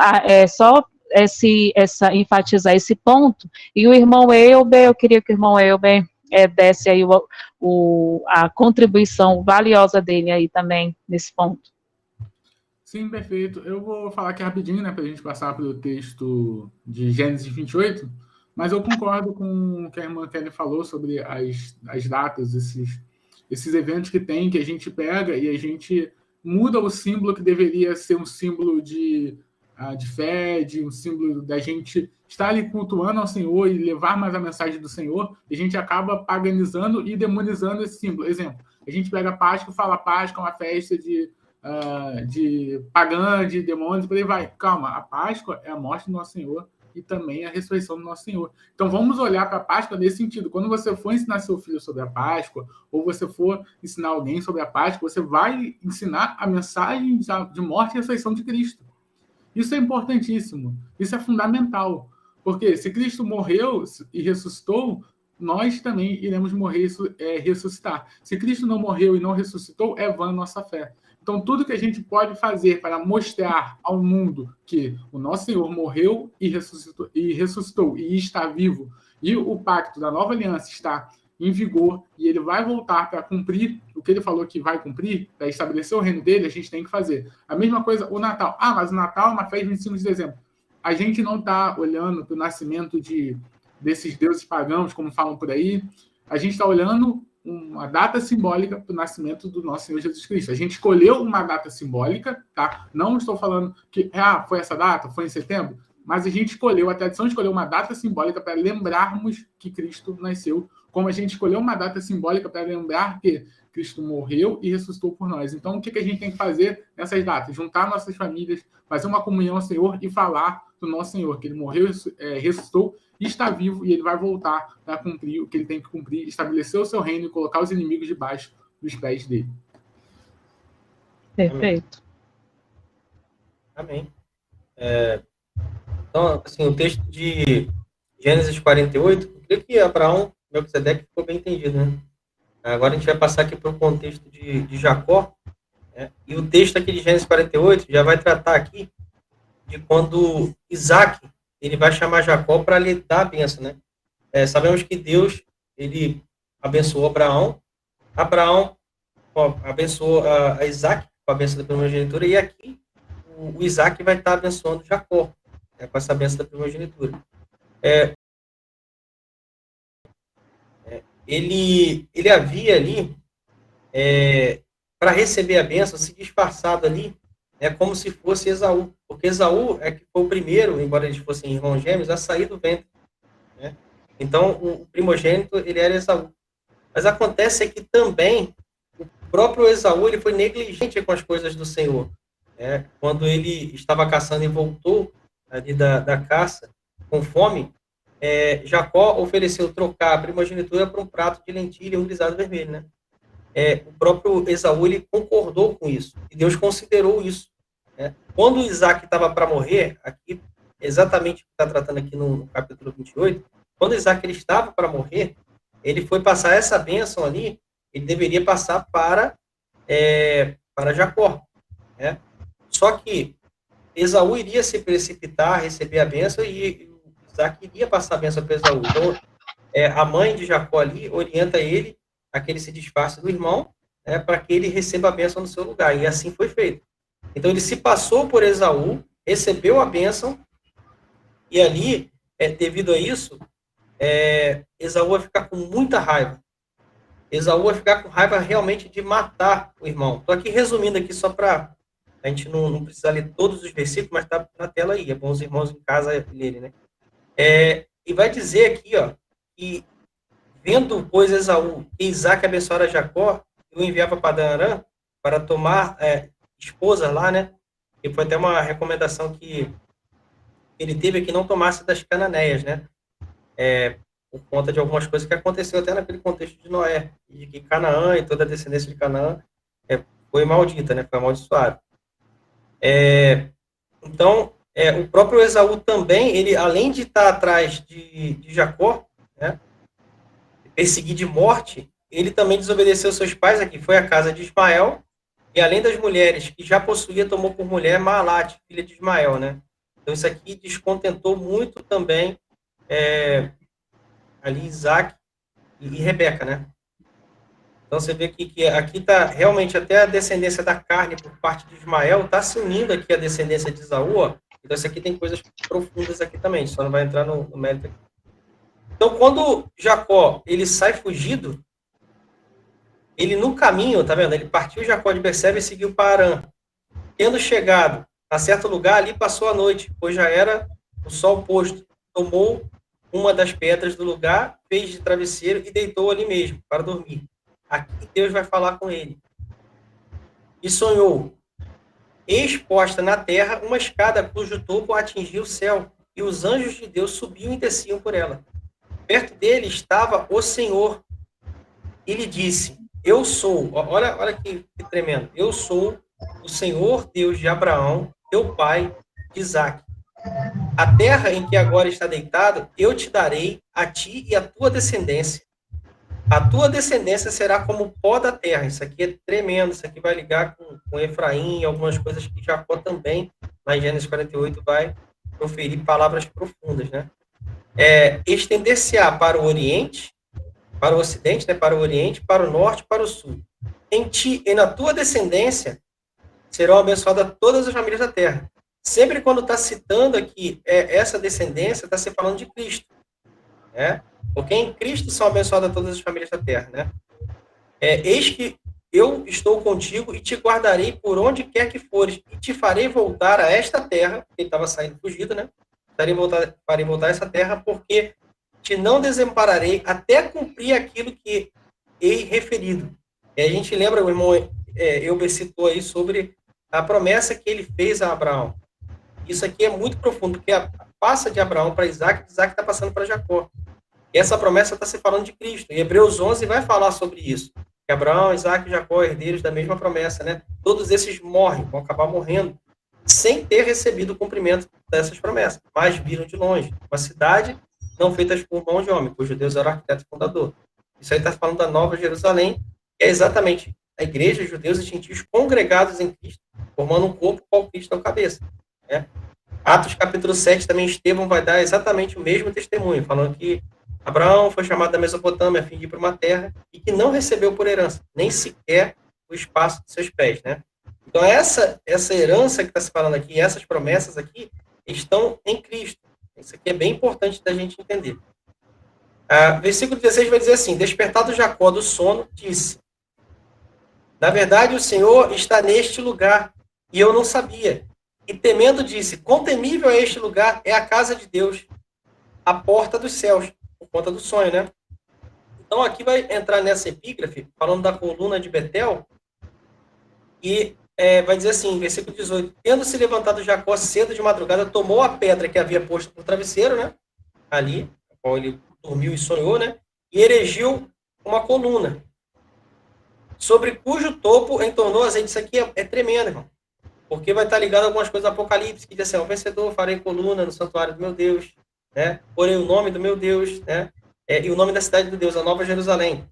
enfatizar esse ponto, e o irmão Elber, eu queria que o irmão Elber desse aí a contribuição valiosa dele aí também, nesse ponto. Sim, perfeito. Eu vou falar aqui rapidinho, né, para a gente passar pelo texto de Gênesis 28, mas eu concordo com o que a irmã Kelly falou sobre as datas, esses eventos que tem, que a gente pega e a gente muda o símbolo que deveria ser um símbolo de fé, de um símbolo da gente estar ali cultuando ao Senhor e levar mais a mensagem do Senhor, e a gente acaba paganizando e demonizando esse símbolo. Exemplo, a gente pega a Páscoa e fala Páscoa é uma festa de pagã, de demônios, por aí vai. Calma, a Páscoa é a morte do nosso Senhor e também a ressurreição do nosso Senhor. Então vamos olhar para a Páscoa nesse sentido. Quando você for ensinar seu filho sobre a Páscoa, ou você for ensinar alguém sobre a Páscoa, você vai ensinar a mensagem de morte e ressurreição de Cristo. Isso é importantíssimo, isso é fundamental, porque se Cristo morreu e ressuscitou, nós também iremos morrer e ressuscitar. Se Cristo não morreu e não ressuscitou, é vã nossa fé. Então, tudo que a gente pode fazer para mostrar ao mundo que o nosso Senhor morreu e ressuscitou e está vivo, e o pacto da nova aliança está em vigor, e ele vai voltar para cumprir o que ele falou que vai cumprir, para estabelecer o reino dele, a gente tem que fazer. A mesma coisa, o Natal. Mas o Natal é uma festa de 25 de dezembro. A gente não está olhando para o nascimento desses deuses pagãos, como falam por aí. A gente está olhando uma data simbólica para o nascimento do nosso Senhor Jesus Cristo. A gente escolheu uma data simbólica, tá? Não estou falando que foi essa data, foi em setembro, mas a gente escolheu, a tradição escolheu uma data simbólica para lembrarmos que Cristo nasceu, como a gente escolheu uma data simbólica para lembrar que Cristo morreu e ressuscitou por nós. Então, o que a gente tem que fazer nessas datas? Juntar nossas famílias, fazer uma comunhão ao Senhor e falar do nosso Senhor, que ele morreu, ressuscitou e está vivo, e ele vai voltar para cumprir o que ele tem que cumprir, estabelecer o seu reino e colocar os inimigos debaixo dos pés dele. Perfeito. Amém. Então, assim, o texto de Gênesis 48, eu creio que Abraão, Melquisedeque, ficou bem entendido, né? Agora a gente vai passar aqui para o contexto de Jacó, né? E o texto aqui de Gênesis 48 já vai tratar aqui de quando Isaac, ele vai chamar Jacó para lhe dar a bênção, né? Sabemos que Deus, ele abençoou Abraão abençoou a Isaac com a bênção da primogenitura, e aqui o Isaac vai estar abençoando Jacó, com essa bênção da primogenitura. Ele havia ali para receber a bênção, se disfarçado ali, como se fosse Esaú. Porque Esaú que foi o primeiro, embora eles fossem irmãos gêmeos, a sair do ventre. Né? Então, o primogênito, ele era Esaú. Mas acontece que também o próprio Esaú ele foi negligente com as coisas do Senhor. Quando ele estava caçando e voltou ali da caça com fome, Jacó ofereceu trocar a primogenitura por um prato de lentilha e um guisado vermelho. Né? O próprio Esaú ele concordou com isso, e Deus considerou isso. Né? Quando Isaac estava para morrer, aqui, exatamente o que está tratando aqui no capítulo 28, quando Isaac ele estava para morrer, ele foi passar essa bênção ali, ele deveria passar para Jacó. Né? Só que Esaú iria se precipitar, receber a bênção, e Isaac iria passar a bênção para Esaú. Então, a mãe de Jacó ali orienta ele a que ele se disfarce do irmão, para que ele receba a bênção no seu lugar. E assim foi feito. Então, ele se passou por Esaú, recebeu a bênção, e ali, devido a isso, Esaú vai ficar com muita raiva. Esaú vai ficar com raiva realmente de matar o irmão. Estou aqui resumindo aqui só para a gente não precisar ler todos os versículos, mas está na tela aí. É bom os irmãos em casa lerem, né? E vai dizer aqui, que vendo, pois, Esaú que Isaac abençoara Jacó, e o enviava para Padã-Arã para tomar esposa lá, né? E foi até uma recomendação que ele teve que não tomasse das cananeias, né? Por conta de algumas coisas que aconteceu até naquele contexto de Noé, de que Canaã e toda a descendência de Canaã foi maldita, né? Foi amaldiçoada. Então, o próprio Esaú também, ele, além de estar atrás de Jacó, né? Perseguir de morte, ele também desobedeceu seus pais aqui, foi à casa de Ismael, e além das mulheres que já possuía, tomou por mulher Maalate, filha de Ismael, né? Então, isso aqui descontentou muito também ali Isaac e Rebeca, né? Então, você vê que aqui está realmente até a descendência da carne por parte de Ismael, está se unindo aqui a descendência de Esaú, ó. Então, isso aqui tem coisas profundas aqui também, só não vai entrar no mérito aqui. Então, quando Jacó, ele sai fugido, ele no caminho, tá vendo? Ele partiu Jacó de Berseba e seguiu para Arã. Tendo chegado a certo lugar, ali passou a noite, pois já era o sol posto. Tomou uma das pedras do lugar, fez de travesseiro e deitou ali mesmo, para dormir. Aqui Deus vai falar com ele. E sonhou, exposta na terra, uma escada cujo topo atingia o céu, e os anjos de Deus subiam e desciam por ela. Perto dele estava o Senhor, e lhe disse, eu sou, olha que tremendo, eu sou o Senhor Deus de Abraão, teu pai, de Isaque. A terra em que agora está deitado, eu te darei a ti e a tua descendência. A tua descendência será como o pó da terra. Isso aqui é tremendo, isso aqui vai ligar com Efraim e algumas coisas que Jacó também, lá em Gênesis 48, vai proferir palavras profundas, né? Estender-se-á para o Oriente, para o Ocidente, né? Para o Oriente, para o Norte, para o Sul. Em ti e na tua descendência serão abençoadas todas as famílias da terra. Sempre quando está citando aqui essa descendência, está se falando de Cristo, né? Porque em Cristo são abençoadas todas as famílias da terra, né? Eis que eu estou contigo e te guardarei por onde quer que fores e te farei voltar a esta terra, ele estava saindo fugido, né? Farei voltar a essa terra porque te não desampararei até cumprir aquilo que hei referido. E a gente lembra, o irmão Elber citou aí sobre a promessa que ele fez a Abraão. Isso aqui é muito profundo, porque passa de Abraão para Isaac, Isaac está passando para Jacó. E essa promessa está se falando de Cristo. E Hebreus 11 vai falar sobre isso. Que Abraão, Isaac e Jacó, herdeiros da mesma promessa, né? Todos esses morrem, vão acabar morrendo, sem ter recebido o cumprimento dessas promessas. Mas viram de longe. Uma cidade não feita por mão de homem, cujo Deus era o arquiteto fundador. Isso aí está falando da Nova Jerusalém, que é exatamente a igreja, judeus e gentios congregados em Cristo, formando um corpo qual Cristo é o cabeça. Né? Atos capítulo 7, também Estevão vai dar exatamente o mesmo testemunho, falando que Abraão foi chamado da Mesopotâmia a fim de ir para uma terra e que não recebeu por herança, nem sequer o espaço de seus pés, né? Então, essa herança que está se falando aqui, essas promessas aqui, estão em Cristo. Isso aqui é bem importante da gente entender. Versículo 16 vai dizer assim, despertado Jacó do sono, disse, Na verdade, o Senhor está neste lugar, e eu não sabia. E temendo disse, quão temível é este lugar, é a casa de Deus, a porta dos céus, por conta do sonho, né? Então, aqui vai entrar nessa epígrafe, falando da coluna de Betel, e vai dizer assim, versículo 18, tendo se levantado Jacó cedo de madrugada, tomou a pedra que havia posto no travesseiro, né? Ali, a qual ele dormiu e sonhou, né? E erigiu uma coluna, sobre cujo topo entornou azeite. Isso aqui é tremendo, irmão. Porque vai estar ligado a algumas coisas do Apocalipse, que diz assim, o vencedor farei coluna no santuário do meu Deus, né? Porém o nome do meu Deus, né? E o nome da cidade do Deus, a Nova Jerusalém.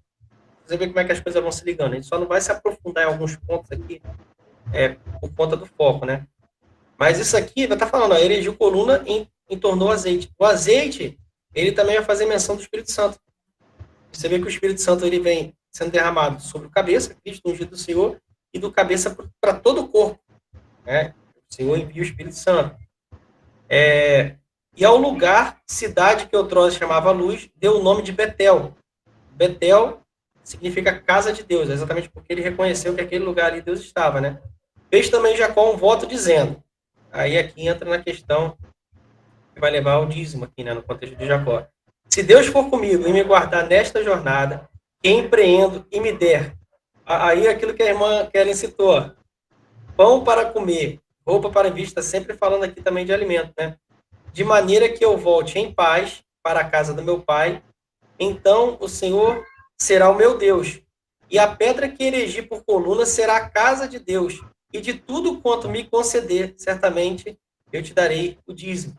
Você vê como é que as coisas vão se ligando. A gente só não vai se aprofundar em alguns pontos aqui, por conta do foco, né? Mas isso aqui, vai estar falando, ó, erigiu coluna e entornou azeite. O azeite, ele também vai fazer menção do Espírito Santo. Você vê que o Espírito Santo, ele vem sendo derramado sobre o cabeça, Cristo ungido do Senhor, e do cabeça para todo o corpo. Né? O Senhor envia o Espírito Santo. E ao lugar, cidade que outrora chamava Luz, deu o nome de Betel. Betel significa casa de Deus, exatamente porque ele reconheceu que aquele lugar ali Deus estava, né? Fez também Jacó um voto dizendo, aí aqui entra na questão que vai levar ao dízimo aqui, né, no contexto de Jacó. Se Deus for comigo e me guardar nesta jornada, que empreendo e me der, aí aquilo que a irmã Kellen citou, pão para comer, roupa para vestir, sempre falando aqui também de alimento, né? De maneira que eu volte em paz para a casa do meu pai, então o Senhor será o meu Deus, e a pedra que erigi por coluna será a casa de Deus, e de tudo quanto me conceder, certamente eu te darei o dízimo.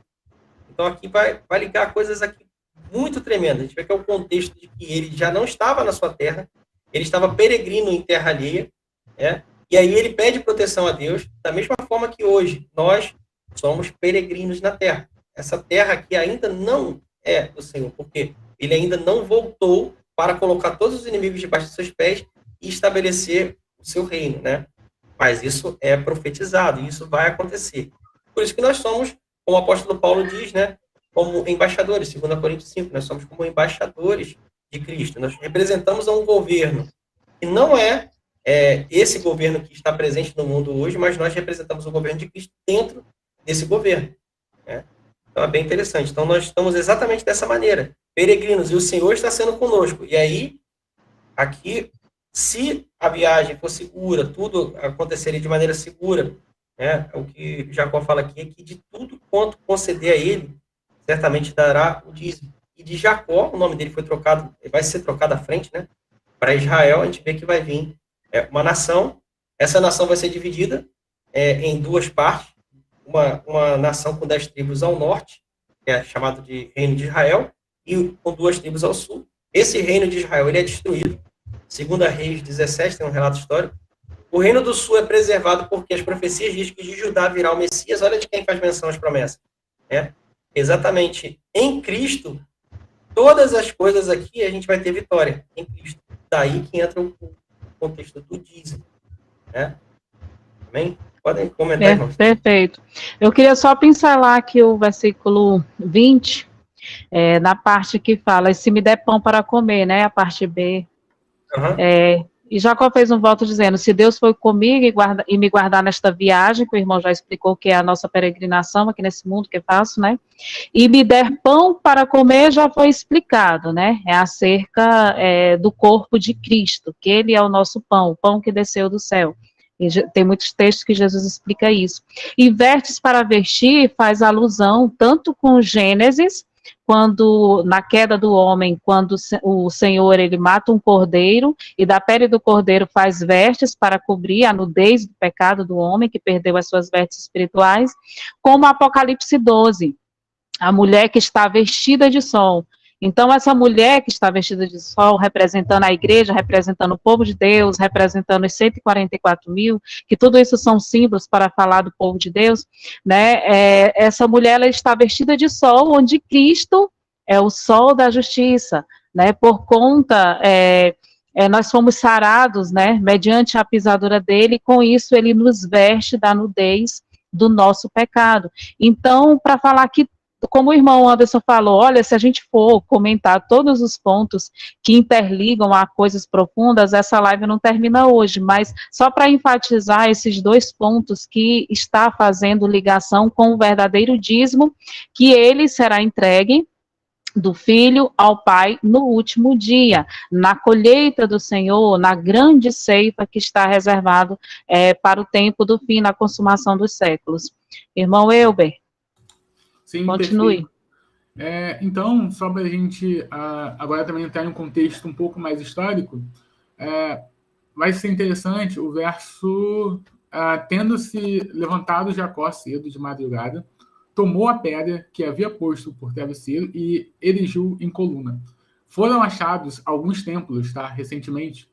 Então aqui vai ligar coisas aqui muito tremendas. A gente vê que é o contexto de que ele já não estava na sua terra, ele estava peregrino em terra alheia, né? E aí ele pede proteção a Deus, da mesma forma que hoje nós somos peregrinos na terra. Essa terra aqui ainda não é do Senhor, porque ele ainda não voltou para colocar todos os inimigos debaixo de seus pés e estabelecer o seu reino, né? Mas isso é profetizado, e isso vai acontecer. Por isso que nós somos, como o apóstolo Paulo diz, né? Como embaixadores, 2 Coríntios 5, nós somos como embaixadores de Cristo. Nós representamos um governo que não é esse governo que está presente no mundo hoje, mas nós representamos o governo de Cristo dentro desse governo. Né? Então é bem interessante. Então nós estamos exatamente dessa maneira, peregrinos, e o Senhor está sendo conosco. E aí, aqui, se a viagem for segura, tudo aconteceria de maneira segura, né? O que Jacó fala aqui é que de tudo quanto conceder a ele, certamente dará o dízimo. E de Jacó, o nome dele foi trocado, vai ser trocado à frente, né? Para Israel, a gente vê que vai vir uma nação. Essa nação vai ser dividida em duas partes. Uma nação com 10 tribos ao norte, que é chamado de Reino de Israel, e com 2 tribos ao sul. Esse Reino de Israel ele é destruído. 2 Reis 17, tem um relato histórico. O Reino do Sul é preservado porque as profecias dizem que de Judá virá o Messias. Olha de quem faz menção às promessas. Exatamente em Cristo, todas as coisas aqui a gente vai ter vitória em Cristo. Daí que entra o contexto do dízimo. Amém? Podem comentar, irmãos. Perfeito. Eu queria só pincelar aqui o versículo 20, na parte que fala, se me der pão para comer, né? A parte B. Uhum. E Jacó fez um voto dizendo, se Deus foi comigo e me guardar nesta viagem, que o irmão já explicou que é a nossa peregrinação aqui nesse mundo que eu faço, né? E me der pão para comer, já foi explicado, né? É acerca do corpo de Cristo, que ele é o nosso pão, o pão que desceu do céu. E tem muitos textos que Jesus explica isso. E vestes para vestir faz alusão tanto com Gênesis, quando na queda do homem, quando o Senhor ele mata um cordeiro e da pele do cordeiro faz vestes para cobrir a nudez do pecado do homem que perdeu as suas vestes espirituais, como Apocalipse 12, a mulher que está vestida de sol. Então, essa mulher que está vestida de sol, representando a igreja, representando o povo de Deus, representando os 144 mil, que tudo isso são símbolos para falar do povo de Deus, né? Essa mulher ela está vestida de sol, onde Cristo é o sol da justiça, né? Por conta, nós fomos sarados, né? Mediante a pisadura dele, e com isso ele nos veste da nudez do nosso pecado. Então, para falar que como o irmão Anderson falou, olha, se a gente for comentar todos os pontos que interligam a coisas profundas, essa live não termina hoje, mas só para enfatizar esses 2 pontos que está fazendo ligação com o verdadeiro dízimo, que ele será entregue do filho ao pai no último dia, na colheita do Senhor, na grande ceifa que está reservado para o tempo do fim, na consumação dos séculos. Irmão Elber, Sim, continue. Então, só para a gente agora também entrar em um contexto um pouco mais histórico, vai ser interessante o verso, tendo-se levantado Jacó cedo de madrugada, tomou a pedra que havia posto por travesseiro e erigiu em coluna. Foram achados alguns templos, recentemente,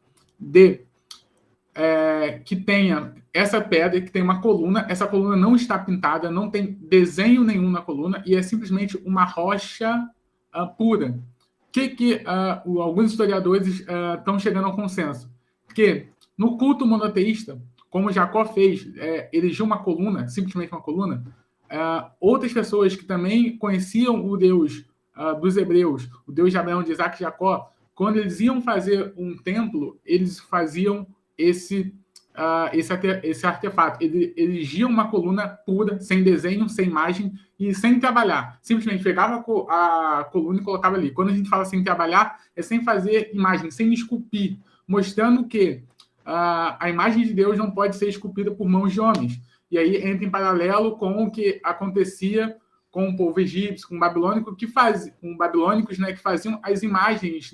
que tenha essa pedra, que tem uma coluna. Essa coluna não está pintada, não tem desenho nenhum na coluna, e é simplesmente uma rocha pura. Alguns historiadores estão chegando ao consenso? Que no culto monoteísta, como Jacó fez, erigiu uma coluna, simplesmente uma coluna, outras pessoas que também conheciam o Deus dos hebreus, o Deus de Abraão, de Isaac e Jacó, quando eles iam fazer um templo, eles faziam esse artefato. Eles erigiam uma coluna pura, sem desenho, sem imagem e sem trabalhar. Simplesmente pegava a coluna e colocava ali. Quando a gente fala sem trabalhar, é sem fazer imagem, sem esculpir, mostrando que a imagem de Deus não pode ser esculpida por mãos de homens. E aí entra em paralelo com o que acontecia com o povo egípcio, com o babilônico, com babilônicos, que faziam as imagens,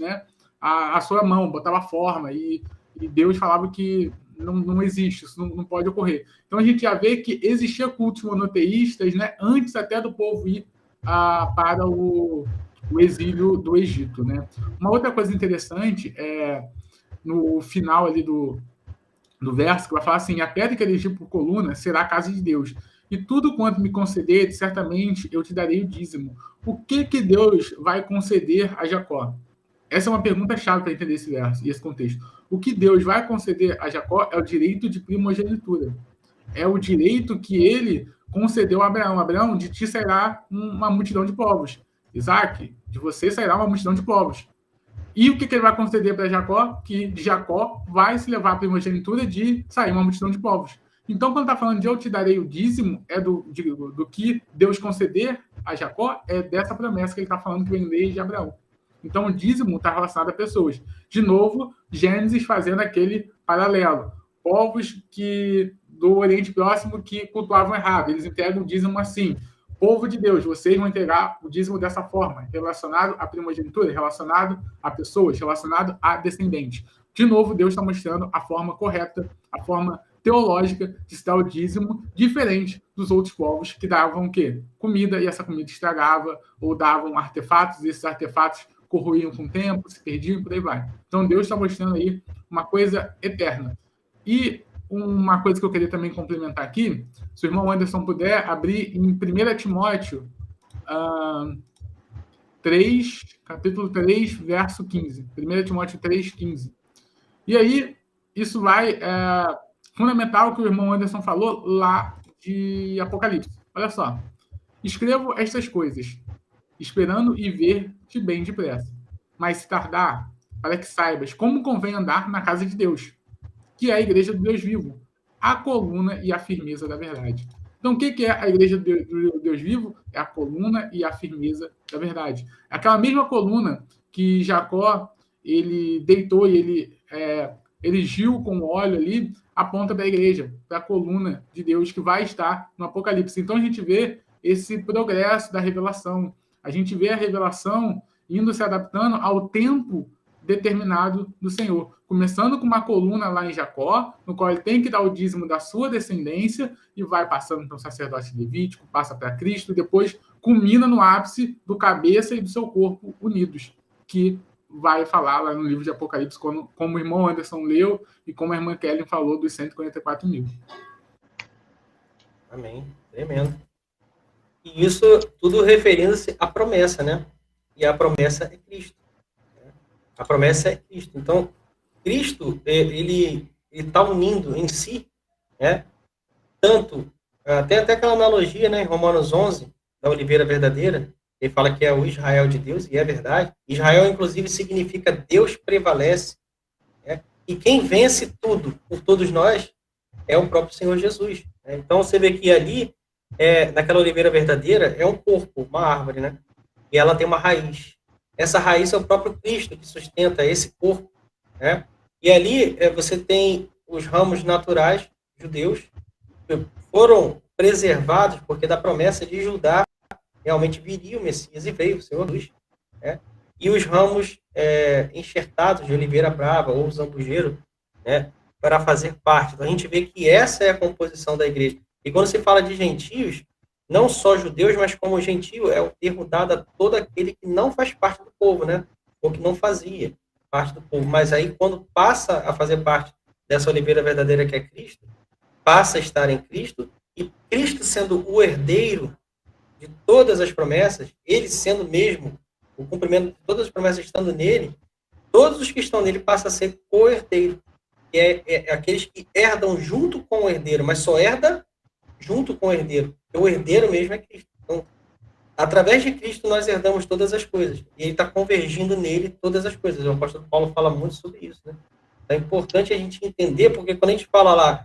a sua mão, botava forma, e Deus falava que não existe, isso não pode ocorrer. Então a gente já vê que existia cultos monoteístas, antes até do povo ir para o exílio do Egito. Uma outra coisa interessante é no final ali do verso, que vai falar assim: a pedra que erigi por coluna será a casa de Deus, e tudo quanto me conceder, certamente eu te darei o dízimo. O que Deus vai conceder a Jacó? Essa é uma pergunta chave para entender esse verso e esse contexto. O que Deus vai conceder a Jacó é o direito de primogenitura. É o direito que ele concedeu a Abraão. Abraão, de ti sairá uma multidão de povos. Isaac, de você sairá uma multidão de povos. E o que ele vai conceder para Jacó? Que de Jacó vai se levar a primogenitura de sair uma multidão de povos. Então, quando está falando de eu te darei o dízimo, é do que Deus conceder a Jacó, é dessa promessa que ele está falando que vem desde Abraão. Então, o dízimo está relacionado a pessoas. De novo, Gênesis fazendo aquele paralelo. Povos do Oriente Próximo que cultuavam errado. Eles entregam o dízimo assim. Povo de Deus, vocês vão entregar o dízimo dessa forma, relacionado à primogenitura, relacionado a pessoas, relacionado a descendentes. De novo, Deus está mostrando a forma correta, a forma teológica de se dar o dízimo, diferente dos outros povos que davam o quê? Comida, e essa comida estragava, ou davam artefatos, e esses artefatos corroíam com o tempo, se perdiam e por aí vai. Então, Deus está mostrando aí uma coisa eterna. E uma coisa que eu queria também complementar aqui, se o irmão Anderson puder abrir em 1 Timóteo 3, capítulo 3, verso 15. 1 Timóteo 3, 15. E aí, isso vai fundamental o que o irmão Anderson falou lá de Apocalipse. Olha só. Escrevo estas coisas, esperando e ver-te bem depressa. Mas se tardar, para que saibas como convém andar na casa de Deus, que é a igreja do Deus vivo, a coluna e a firmeza da verdade. Então, o que é a igreja do Deus vivo? É a coluna e a firmeza da verdade. Aquela mesma coluna que Jacó ele deitou e ele erigiu com óleo ali, aponta para a igreja, para a coluna de Deus que vai estar no Apocalipse. Então, a gente vê esse progresso da revelação. A gente vê a revelação indo se adaptando ao tempo determinado do Senhor. Começando com uma coluna lá em Jacó, no qual ele tem que dar o dízimo da sua descendência, e vai passando para o sacerdote levítico, passa para Cristo, e depois culmina no ápice do cabeça e do seu corpo unidos, que vai falar lá no livro de Apocalipse, como o irmão Anderson leu e como a irmã Kelly falou dos 144 mil. Amém. Tremendo. E isso tudo referindo-se à promessa, né? E a promessa é Cristo. A promessa é Cristo. Então, Cristo, ele está unindo em si, tanto, até aquela analogia, em Romanos 11, da oliveira verdadeira, ele fala que é o Israel de Deus, e é verdade. Israel, inclusive, significa Deus prevalece. Né? E quem vence tudo por todos nós é o próprio Senhor Jesus. Né? Então, você vê que ali, naquela oliveira verdadeira, é um corpo, uma árvore, né? E ela tem uma raiz. Essa raiz é o próprio Cristo que sustenta esse corpo. Né? E ali você tem os ramos naturais judeus que foram preservados porque da promessa de Judá realmente viria o Messias, e veio o Senhor Jesus, né? E os ramos enxertados de oliveira brava ou zambujeiro, né, para fazer parte. Então, a gente vê que essa é a composição da igreja. E quando se fala de gentios, não só judeus, mas como gentio é o termo dado a todo aquele que não faz parte do povo, né, ou que não fazia parte do povo. Mas aí, quando passa a fazer parte dessa oliveira verdadeira que é Cristo, passa a estar em Cristo, e Cristo sendo o herdeiro de todas as promessas, ele sendo mesmo o cumprimento de todas as promessas estando nele, todos os que estão nele passam a ser co-herdeiro, que é aqueles que herdam junto com o herdeiro, mas só herda junto com o herdeiro, porque o herdeiro mesmo é Cristo. Então, através de Cristo, nós herdamos todas as coisas, e ele está convergindo nele todas as coisas. O apóstolo Paulo fala muito sobre isso, né? É importante a gente entender, porque quando a gente fala lá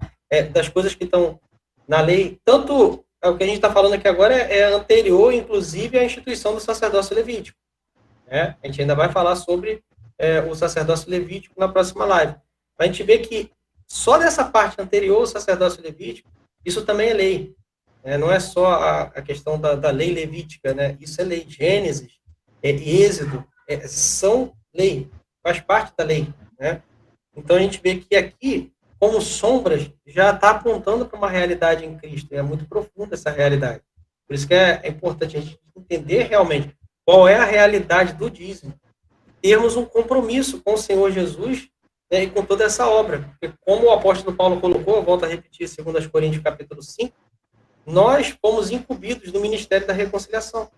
das coisas que estão na lei, tanto o que a gente está falando aqui agora é anterior, inclusive, à instituição do sacerdócio levítico. Né? A gente ainda vai falar sobre o sacerdócio levítico na próxima live. A gente vê que só dessa parte anterior ao sacerdócio levítico, isso também é lei. Não é só a questão da lei levítica, né? Isso é lei. Gênesis, Êxodo, são lei, faz parte da lei. Né? Então a gente vê que aqui, como sombras, já está apontando para uma realidade em Cristo. É muito profunda essa realidade. Por isso que é importante a gente entender realmente qual é a realidade do dízimo. Termos um compromisso com o Senhor Jesus, né, e com toda essa obra. Porque como o apóstolo Paulo colocou, eu volto a repetir, 2 Coríntios capítulo 5, nós fomos incumbidos do ministério da reconciliação.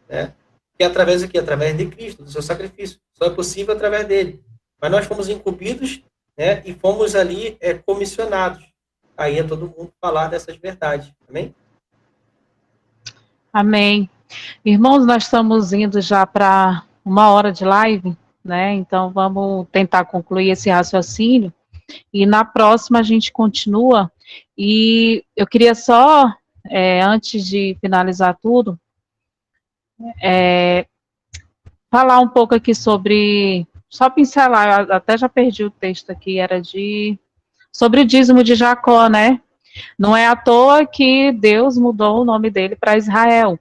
Né? Que é através do quê? Através de Cristo, do seu sacrifício. Só é possível através dele. Mas nós fomos incumbidos, né, e fomos ali comissionados. Aí é todo mundo falar dessas verdades. Amém? Amém. Irmãos, nós estamos indo já para 1 hora de live, né? Então vamos tentar concluir esse raciocínio. E na próxima a gente continua. E eu queria só, antes de finalizar tudo, falar um pouco aqui sobre, só pincelar, eu até já perdi o texto aqui, sobre o dízimo de Jacó, né? Não é à toa que Deus mudou o nome dele para Israel,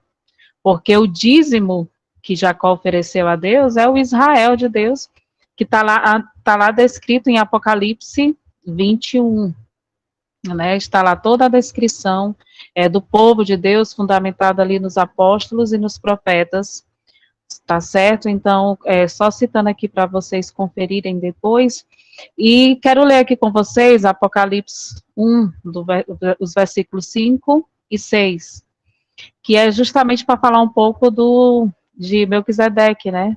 porque o dízimo que Jacó ofereceu a Deus é o Israel de Deus, que está lá descrito em Apocalipse 21, né? Está lá toda a descrição do povo de Deus, fundamentado ali nos apóstolos e nos profetas, tá certo? Então, só citando aqui para vocês conferirem depois, e quero ler aqui com vocês Apocalipse 1, os versículos 5 e 6, que é justamente para falar um pouco de Melquisedeque, né?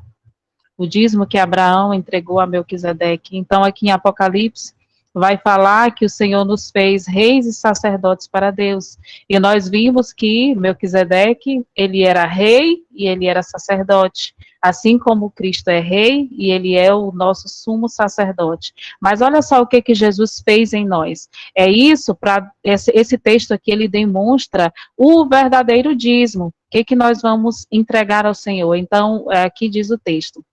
O dízimo que Abraão entregou a Melquisedeque. Então, aqui em Apocalipse, vai falar que o Senhor nos fez reis e sacerdotes para Deus. E nós vimos que Melquisedeque, ele era rei e ele era sacerdote. Assim como Cristo é rei e ele é o nosso sumo sacerdote. Mas olha só o que Jesus fez em nós. É isso, esse texto aqui, ele demonstra o verdadeiro dízimo. O que nós vamos entregar ao Senhor? Então, aqui diz o texto.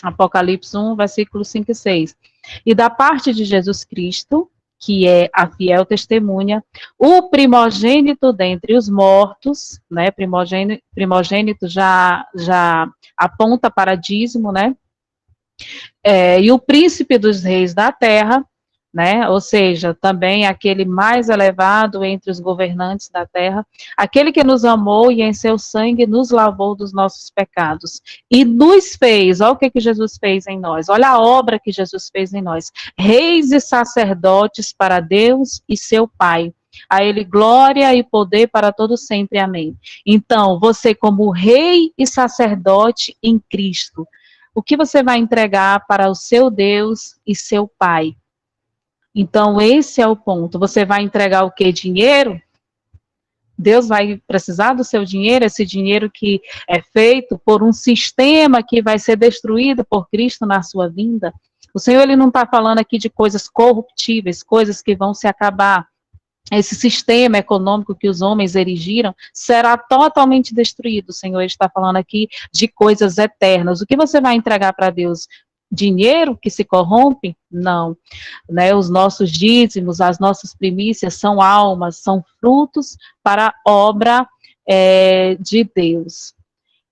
Apocalipse 1, versículos 5 e 6. E da parte de Jesus Cristo, que é a fiel testemunha, o primogênito dentre os mortos, né? Primogênito já aponta para dízimo, né? E o príncipe dos reis da terra, né? Ou seja, também aquele mais elevado entre os governantes da terra, aquele que nos amou e em seu sangue nos lavou dos nossos pecados e nos fez, olha o que Jesus fez em nós, olha a obra que Jesus fez em nós, reis e sacerdotes para Deus e seu Pai. A ele glória e poder para todos sempre, amém. Então, você como rei e sacerdote em Cristo, o que você vai entregar para o seu Deus e seu Pai? Então, esse é o ponto. Você vai entregar o quê? Dinheiro? Deus vai precisar do seu dinheiro, esse dinheiro que é feito por um sistema que vai ser destruído por Cristo na sua vinda. O Senhor, ele não está falando aqui de coisas corruptíveis, coisas que vão se acabar. Esse sistema econômico que os homens erigiram será totalmente destruído. O Senhor está falando aqui de coisas eternas. O que você vai entregar para Deus? Dinheiro que se corrompe? Não. Né? Os nossos dízimos, as nossas primícias são almas, são frutos para a obra de Deus.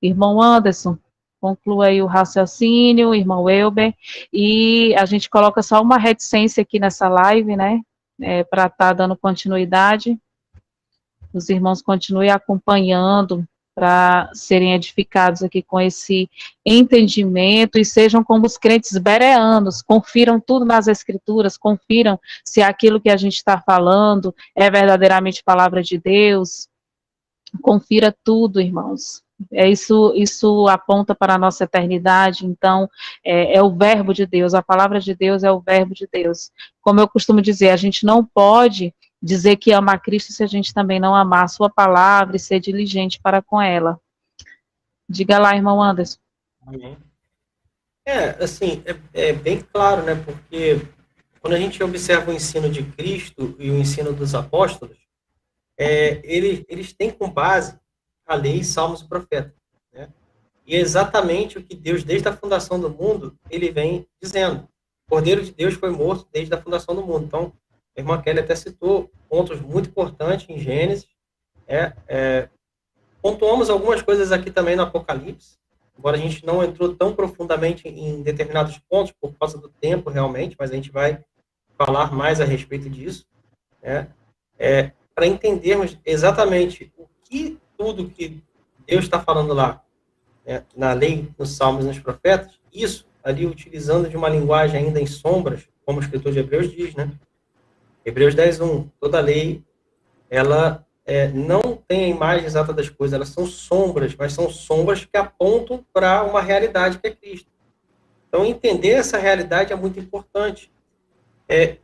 Irmão Anderson, conclua aí o raciocínio, irmão Elber, e a gente coloca só uma reticência aqui nessa live, né? Para estar dando continuidade, os irmãos continuem acompanhando para serem edificados aqui com esse entendimento e sejam como os crentes bereanos, confiram tudo nas escrituras, confiram se aquilo que a gente está falando é verdadeiramente palavra de Deus, confira tudo, irmãos. Isso aponta para a nossa eternidade, então é o verbo de Deus, a palavra de Deus é o verbo de Deus. Como eu costumo dizer, a gente não pode dizer que ama a Cristo se a gente também não amar a sua palavra e ser diligente para com ela. Diga lá, irmão Anderson. Amém. Assim, é bem claro, né, porque quando a gente observa o ensino de Cristo e o ensino dos apóstolos, eles têm como base a lei, salmos e profetas, né? E é exatamente o que Deus, desde a fundação do mundo, ele vem dizendo. O Cordeiro de Deus foi morto desde a fundação do mundo. Então, a irmã Kelly até citou pontos muito importantes em Gênesis. Pontuamos algumas coisas aqui também no Apocalipse, embora a gente não entrou tão profundamente em determinados pontos, por causa do tempo, realmente, mas a gente vai falar mais a respeito disso, né? Para entendermos exatamente o que tudo que Deus está falando lá, né, na lei, nos salmos e nos profetas, isso ali utilizando de uma linguagem ainda em sombras, como o escritor de Hebreus diz, né? Hebreus 10:1, toda lei, ela não tem a imagem exata das coisas, elas são sombras, mas são sombras que apontam para uma realidade que é Cristo. Então, entender essa realidade é muito importante.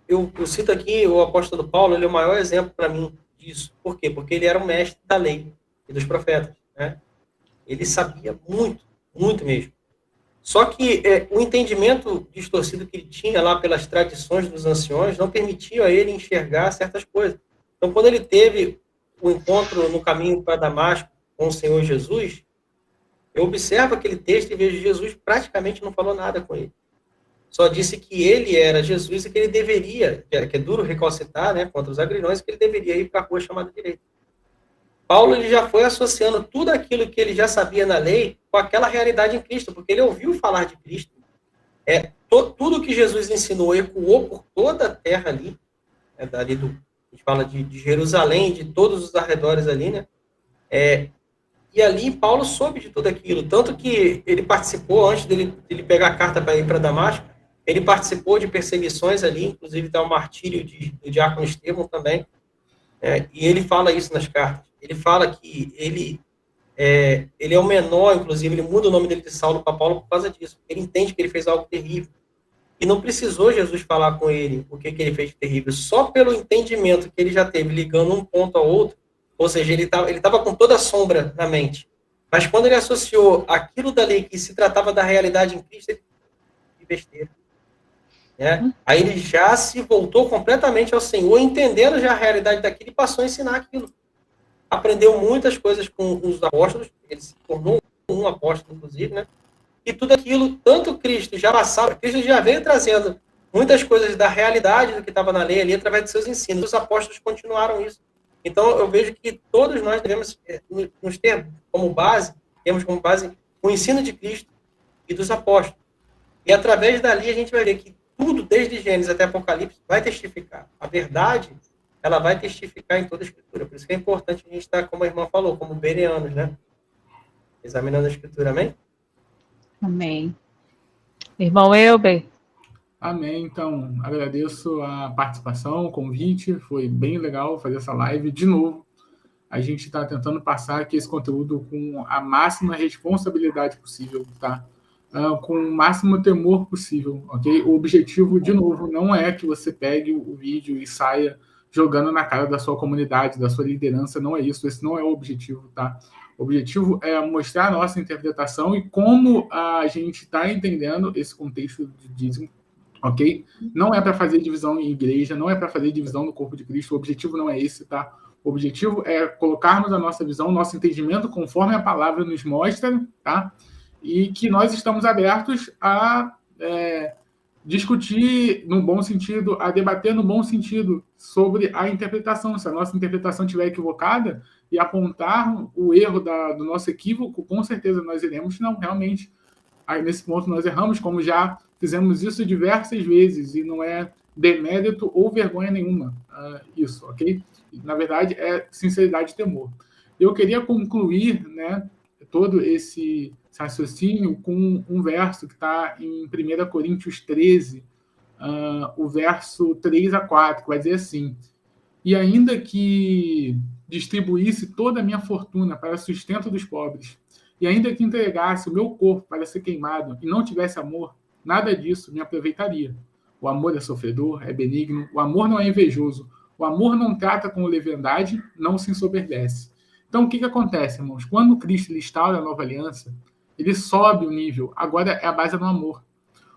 Eu cito aqui o apóstolo Paulo, ele é o maior exemplo para mim disso. Por quê? Porque ele era o mestre da lei e dos profetas, né? Ele sabia muito, muito mesmo. Só que o entendimento distorcido que ele tinha lá pelas tradições dos anciões não permitia a ele enxergar certas coisas. Então, quando ele teve o encontro no caminho para Damasco com o Senhor Jesus, eu observo aquele texto e vejo Jesus praticamente não falou nada com ele. Só disse que ele era Jesus e que ele deveria, que é duro recalcitar, né, contra os agrilhões, que ele deveria ir para a rua chamada direita. Paulo, ele já foi associando tudo aquilo que ele já sabia na lei com aquela realidade em Cristo, porque ele ouviu falar de Cristo. Tudo que Jesus ensinou ecoou por toda a terra ali, dali a gente fala de Jerusalém, de todos os arredores ali, né? E ali Paulo soube de tudo aquilo, tanto que ele participou, antes dele pegar a carta para ir para Damasco, ele participou de perseguições ali, inclusive está o martírio do diácono Estevão também, e ele fala isso nas cartas. Ele fala que ele é o menor, inclusive, ele muda o nome dele de Saulo para Paulo por causa disso. Ele entende que ele fez algo terrível. E não precisou Jesus falar com ele o que ele fez de terrível, só pelo entendimento que ele já teve, ligando um ponto ao outro, ou seja, ele estava com toda a sombra na mente. Mas quando ele associou aquilo da lei que se tratava da realidade em Cristo, ele de besteira. Aí ele já se voltou completamente ao Senhor, entendendo já a realidade daquilo e passou a ensinar aquilo. Aprendeu muitas coisas com os apóstolos, ele se tornou um apóstolo, inclusive, né? E tudo aquilo, tanto Cristo já passava, Cristo já veio trazendo muitas coisas da realidade do que estava na lei ali, através de seus ensinos. Os apóstolos continuaram isso. Então, eu vejo que todos nós devemos nos ter como base, temos como base o ensino de Cristo e dos apóstolos. E através dali a gente vai ver que tudo, desde Gênesis até Apocalipse, vai testificar. A verdade, ela vai testificar em toda a Escritura. Por isso que é importante a gente estar, como a irmã falou, como bereanos, né? Examinando a Escritura, amém? Amém. Irmão Elber. Amém. Então, agradeço a participação, o convite. Foi bem legal fazer essa live. De novo, a gente está tentando passar aqui esse conteúdo com a máxima responsabilidade possível, tá? Com o máximo temor possível, ok? O objetivo, de novo, não é que você pegue o vídeo e saia jogando na cara da sua comunidade, da sua liderança. Não é isso, esse não é o objetivo, tá? O objetivo é mostrar a nossa interpretação e como a gente está entendendo esse contexto de dízimo, ok? Não é para fazer divisão em igreja, não é para fazer divisão no corpo de Cristo, o objetivo não é esse, tá? O objetivo é colocarmos a nossa visão, nosso entendimento conforme a palavra nos mostra, tá? E que nós estamos abertos a discutir no bom sentido, a debater no bom sentido sobre a interpretação. Se a nossa interpretação estiver equivocada e apontar o erro do nosso equívoco, com certeza nós iremos, não, realmente, aí nesse ponto nós erramos, como já fizemos isso diversas vezes, e não é demérito ou vergonha nenhuma isso, ok? Na verdade, é sinceridade e temor. Eu queria concluir, né, todo esse raciocínio com um verso que está em 1 Coríntios 13, o verso 3 a 4, que vai dizer assim: e ainda que distribuísse toda a minha fortuna para sustento dos pobres, e ainda que entregasse o meu corpo para ser queimado e não tivesse amor, nada disso me aproveitaria. O amor é sofredor, é benigno, o amor não é invejoso, o amor não trata com leviandade, não se ensoberbece. Então, o que acontece, irmãos? Quando Cristo instaura a nova aliança, ele sobe o nível, agora é a base do amor.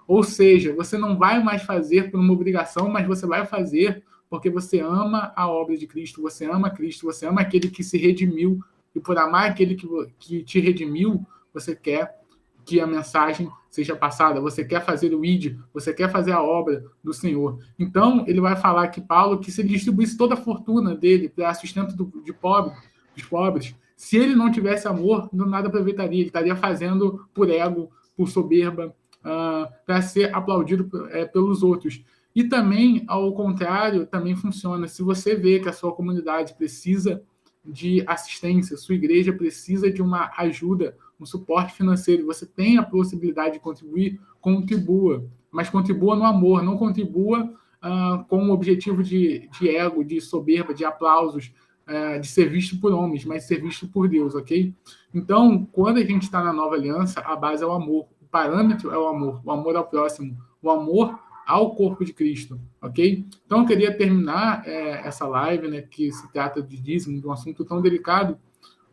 Ou seja, você não vai mais fazer por uma obrigação, mas você vai fazer porque você ama a obra de Cristo, você ama Cristo, você ama aquele que se redimiu, e por amar aquele que te redimiu, você quer que a mensagem seja passada, você quer fazer o ID, você quer fazer a obra do Senhor. Então, ele vai falar aqui, Paulo, que se ele distribuísse toda a fortuna dele para sustento dos pobres, se ele não tivesse amor, nada aproveitaria, ele estaria fazendo por ego, por soberba, para ser aplaudido pelos outros. E também, ao contrário, também funciona. Se você vê que a sua comunidade precisa de assistência, sua igreja precisa de uma ajuda, um suporte financeiro, você tem a possibilidade de contribuir, contribua. Mas contribua no amor, não contribua com o objetivo de ego, de soberba, de aplausos, de ser visto por homens, mas ser visto por Deus, ok? Então, quando a gente está na nova aliança, a base é o amor. O parâmetro é o amor ao próximo, o amor ao corpo de Cristo, ok? Então, eu queria terminar essa live, né, que se trata de dízimo, de um assunto tão delicado,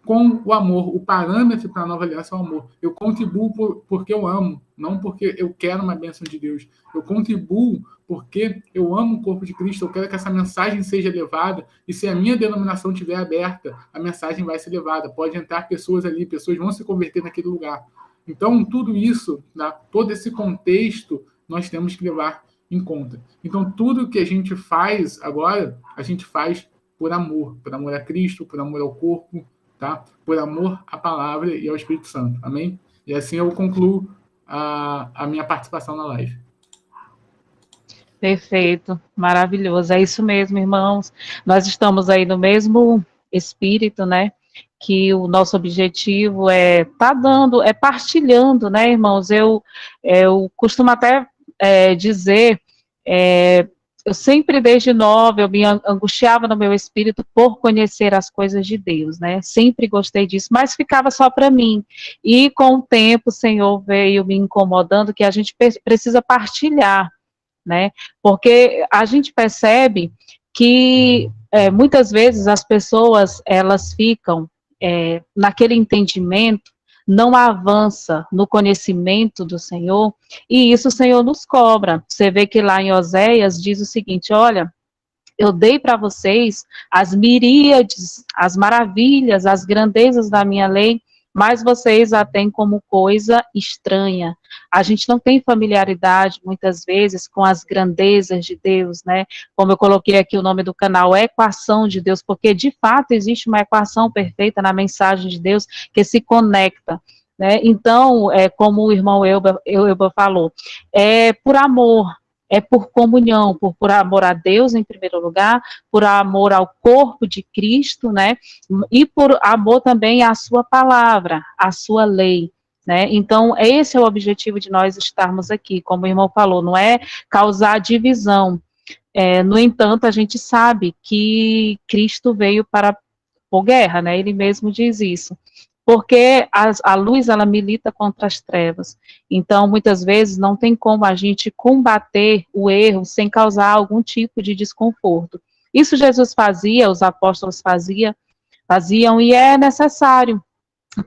com o amor. O parâmetro para a nova aliança é o amor. Eu contribuo porque eu amo, não porque eu quero uma bênção de Deus. Eu contribuo porque eu amo o corpo de Cristo, eu quero que essa mensagem seja levada, e se a minha denominação estiver aberta, a mensagem vai ser levada. Pode entrar pessoas ali, pessoas vão se converter naquele lugar. Então, tudo isso, todo esse contexto, nós temos que levar em conta. Então, tudo que a gente faz agora, a gente faz por amor a Cristo, por amor ao corpo, tá? Por amor à palavra e ao Espírito Santo. Amém? E assim eu concluo a minha participação na live. Perfeito, maravilhoso. É isso mesmo, irmãos. Nós estamos aí no mesmo espírito, né? Que o nosso objetivo é partilhando, né, irmãos? Eu costumo até dizer, eu sempre desde nova, eu me angustiava no meu espírito por conhecer as coisas de Deus, né? Sempre gostei disso, mas ficava só para mim. E com o tempo, o Senhor veio me incomodando que a gente precisa partilhar, né? Porque a gente percebe que muitas vezes as pessoas elas ficam naquele entendimento, não avança no conhecimento do Senhor, e isso o Senhor nos cobra. Você vê que lá em Oséias diz o seguinte: olha, eu dei para vocês as miríades, as maravilhas, as grandezas da minha lei, mas vocês a têm como coisa estranha. A gente não tem familiaridade, muitas vezes, com as grandezas de Deus, né? Como eu coloquei aqui o nome do canal, Equação de Deus, porque, de fato, existe uma equação perfeita na mensagem de Deus que se conecta, né? Então, como o irmão Elba falou, é por amor, é por comunhão, por amor a Deus em primeiro lugar, por amor ao corpo de Cristo, né? E por amor também à sua palavra, à sua lei, né? Então, esse é o objetivo de nós estarmos aqui, como o irmão falou, não é causar divisão. No entanto, a gente sabe que Cristo veio para pôr guerra, né? Ele mesmo diz isso. Porque a luz, ela milita contra as trevas. Então, muitas vezes, não tem como a gente combater o erro sem causar algum tipo de desconforto. Isso Jesus fazia, os apóstolos faziam, e é necessário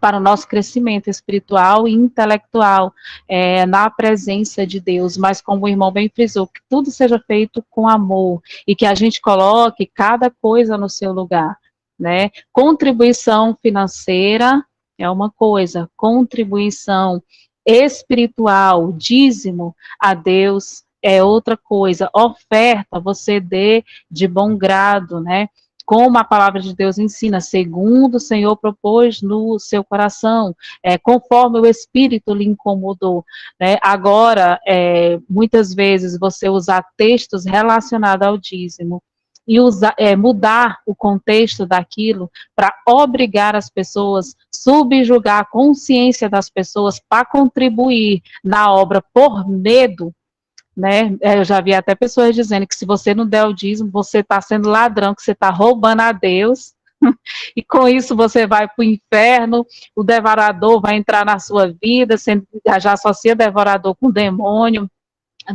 para o nosso crescimento espiritual e intelectual, na presença de Deus, mas como o irmão bem frisou, que tudo seja feito com amor, e que a gente coloque cada coisa no seu lugar, né? Contribuição financeira é uma coisa, contribuição espiritual, dízimo a Deus é outra coisa, oferta, você dê de bom grado, né? Como a palavra de Deus ensina, segundo o Senhor propôs no seu coração, conforme o Espírito lhe incomodou, né? Agora, muitas vezes você usar textos relacionados ao dízimo e mudar o contexto daquilo para obrigar as pessoas, subjugar a consciência das pessoas para contribuir na obra por medo, né? Eu já vi até pessoas dizendo que se você não der o dízimo, você está sendo ladrão, que você está roubando a Deus, e com isso você vai para o inferno, o devorador vai entrar na sua vida, já associa devorador com demônio,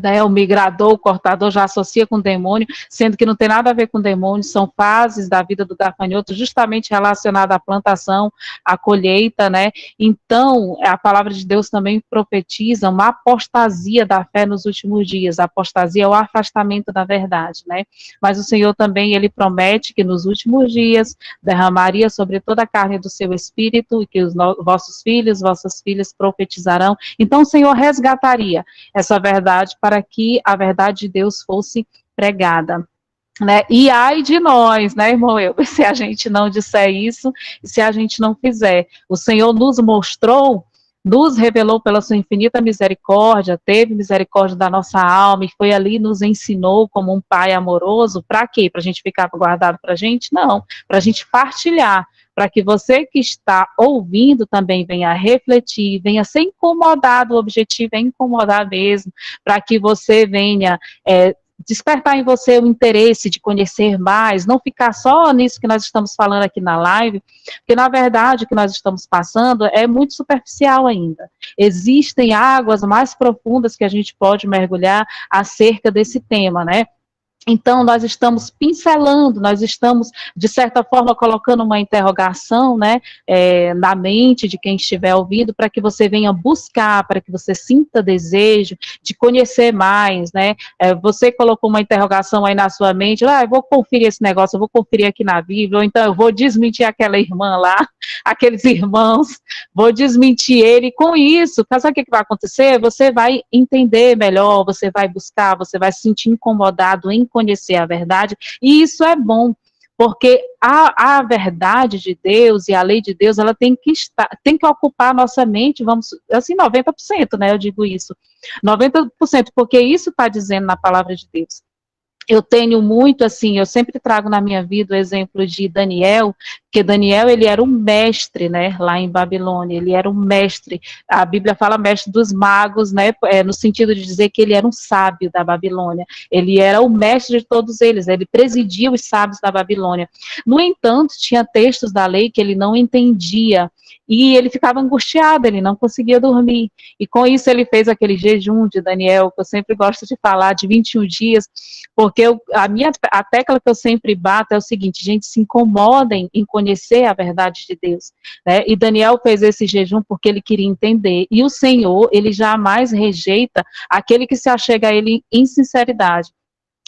né, o migrador, o cortador já associa com demônio, sendo que não tem nada a ver com demônio, são fases da vida do gafanhoto, justamente relacionada à plantação, à colheita, né? Então, a palavra de Deus também profetiza uma apostasia da fé nos últimos dias. A apostasia é o afastamento da verdade, né? Mas o Senhor também, ele promete que nos últimos dias derramaria sobre toda a carne do seu espírito, e que os vossos filhos, vossas filhas profetizarão. Então, o Senhor resgataria essa verdade para que a verdade de Deus fosse pregada, né? E ai de nós, né, irmão, se a gente não disser isso, e se a gente não fizer. O Senhor nos mostrou, nos revelou pela sua infinita misericórdia, teve misericórdia da nossa alma, e foi ali, nos ensinou como um pai amoroso. Para quê? Para a gente ficar guardado para a gente? Não, para a gente partilhar, para que você que está ouvindo também venha refletir, venha ser incomodado. O objetivo é incomodar mesmo, para que você venha despertar em você o interesse de conhecer mais, não ficar só nisso que nós estamos falando aqui na live, porque na verdade o que nós estamos passando é muito superficial ainda. Existem águas mais profundas que a gente pode mergulhar acerca desse tema, né? Então, nós estamos pincelando, nós estamos, de certa forma, colocando uma interrogação, né, na mente de quem estiver ouvindo, para que você venha buscar, para que você sinta desejo de conhecer mais, né? Você colocou uma interrogação aí na sua mente, eu vou conferir esse negócio, eu vou conferir aqui na Bíblia, ou então eu vou desmentir aquela irmã lá, aqueles irmãos, vou desmentir ele. E com isso, sabe o que vai acontecer? Você vai entender melhor, você vai buscar, você vai se sentir incomodado em conhecer a verdade, e isso é bom, porque a verdade de Deus e a lei de Deus, ela tem que ocupar a nossa mente, vamos, assim, 90%, né, eu digo isso, 90%, porque isso está dizendo na palavra de Deus. Eu tenho muito, assim, eu sempre trago na minha vida o exemplo de Daniel, porque Daniel, ele era um mestre, né, lá em Babilônia, ele era um mestre, a Bíblia fala mestre dos magos, né, no sentido de dizer que ele era um sábio da Babilônia, ele era o mestre de todos eles, ele presidia os sábios da Babilônia. No entanto, tinha textos da lei que ele não entendia, e ele ficava angustiado, ele não conseguia dormir, e com isso ele fez aquele jejum de Daniel, que eu sempre gosto de falar, de 21 dias, porque a tecla que eu sempre bato é o seguinte: gente, se incomodem em conhecer a verdade de Deus, né? E Daniel fez esse jejum porque ele queria entender, e o Senhor, ele jamais rejeita aquele que se achega a ele em sinceridade.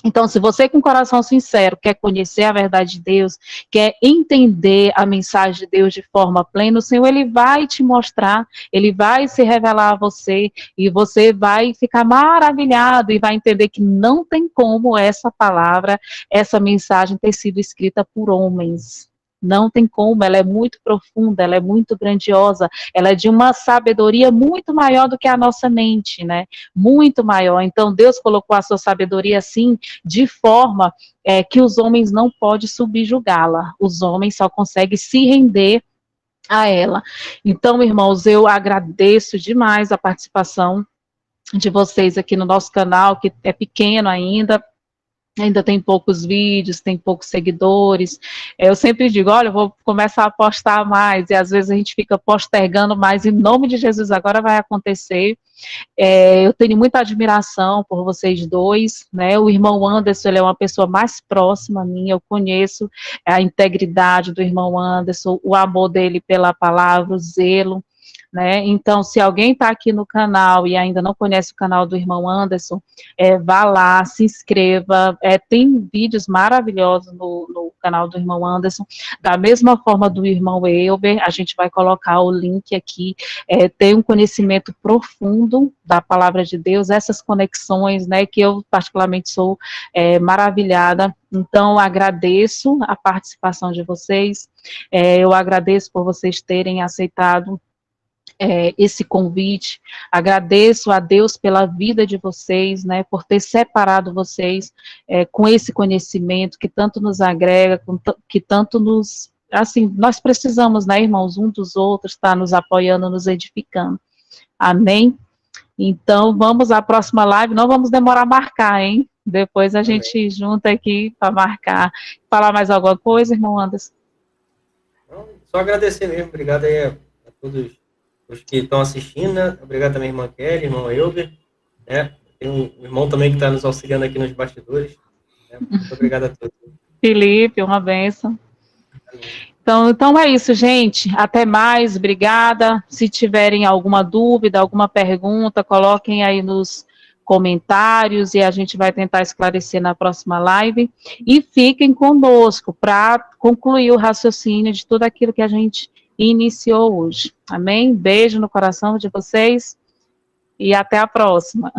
Então, se você com coração sincero quer conhecer a verdade de Deus, quer entender a mensagem de Deus de forma plena, o Senhor, ele vai te mostrar, ele vai se revelar a você, e você vai ficar maravilhado e vai entender que não tem como essa palavra, essa mensagem ter sido escrita por homens. Não tem como, ela é muito profunda, ela é muito grandiosa, ela é de uma sabedoria muito maior do que a nossa mente, né? Muito maior. Então, Deus colocou a sua sabedoria assim, de forma que os homens não podem subjugá-la. Os homens só conseguem se render a ela. Então, irmãos, eu agradeço demais a participação de vocês aqui no nosso canal, que é pequeno ainda, ainda tem poucos vídeos, tem poucos seguidores. Eu sempre digo, olha, eu vou começar a postar mais, e às vezes a gente fica postergando mais, em nome de Jesus, agora vai acontecer. Eu tenho muita admiração por vocês dois, né? O irmão Anderson, ele é uma pessoa mais próxima a mim, eu conheço a integridade do irmão Anderson, o amor dele pela palavra, o zelo, né? Então, se alguém está aqui no canal e ainda não conhece o canal do irmão Anderson, vá lá, se inscreva, tem vídeos maravilhosos no canal do irmão Anderson, da mesma forma do irmão Elber, a gente vai colocar o link aqui, tem um conhecimento profundo da palavra de Deus, essas conexões, né, que eu particularmente sou maravilhada. Então, agradeço a participação de vocês, eu agradeço por vocês terem aceitado esse convite, agradeço a Deus pela vida de vocês, né, por ter separado vocês com esse conhecimento que tanto nos agrega, que tanto nos, assim, nós precisamos, né, irmãos, um dos outros, tá nos apoiando, nos edificando, amém? Então, vamos à próxima live, não vamos demorar a marcar, hein? Depois a Amém. gente junta aqui para marcar. Falar mais alguma coisa, irmão Anderson? Então, só agradecer mesmo, obrigado aí a todos os que estão assistindo, né? Obrigado também, irmã Kelly, irmão Elber, né? Tem um irmão também que está nos auxiliando aqui nos bastidores, né? Muito obrigado a todos. Felipe, uma bênção. Então é isso, gente. Até mais, obrigada. Se tiverem alguma dúvida, alguma pergunta, coloquem aí nos comentários e a gente vai tentar esclarecer na próxima live. E fiquem conosco para concluir o raciocínio de tudo aquilo que a gente iniciou hoje. Amém? Beijo no coração de vocês e até a próxima.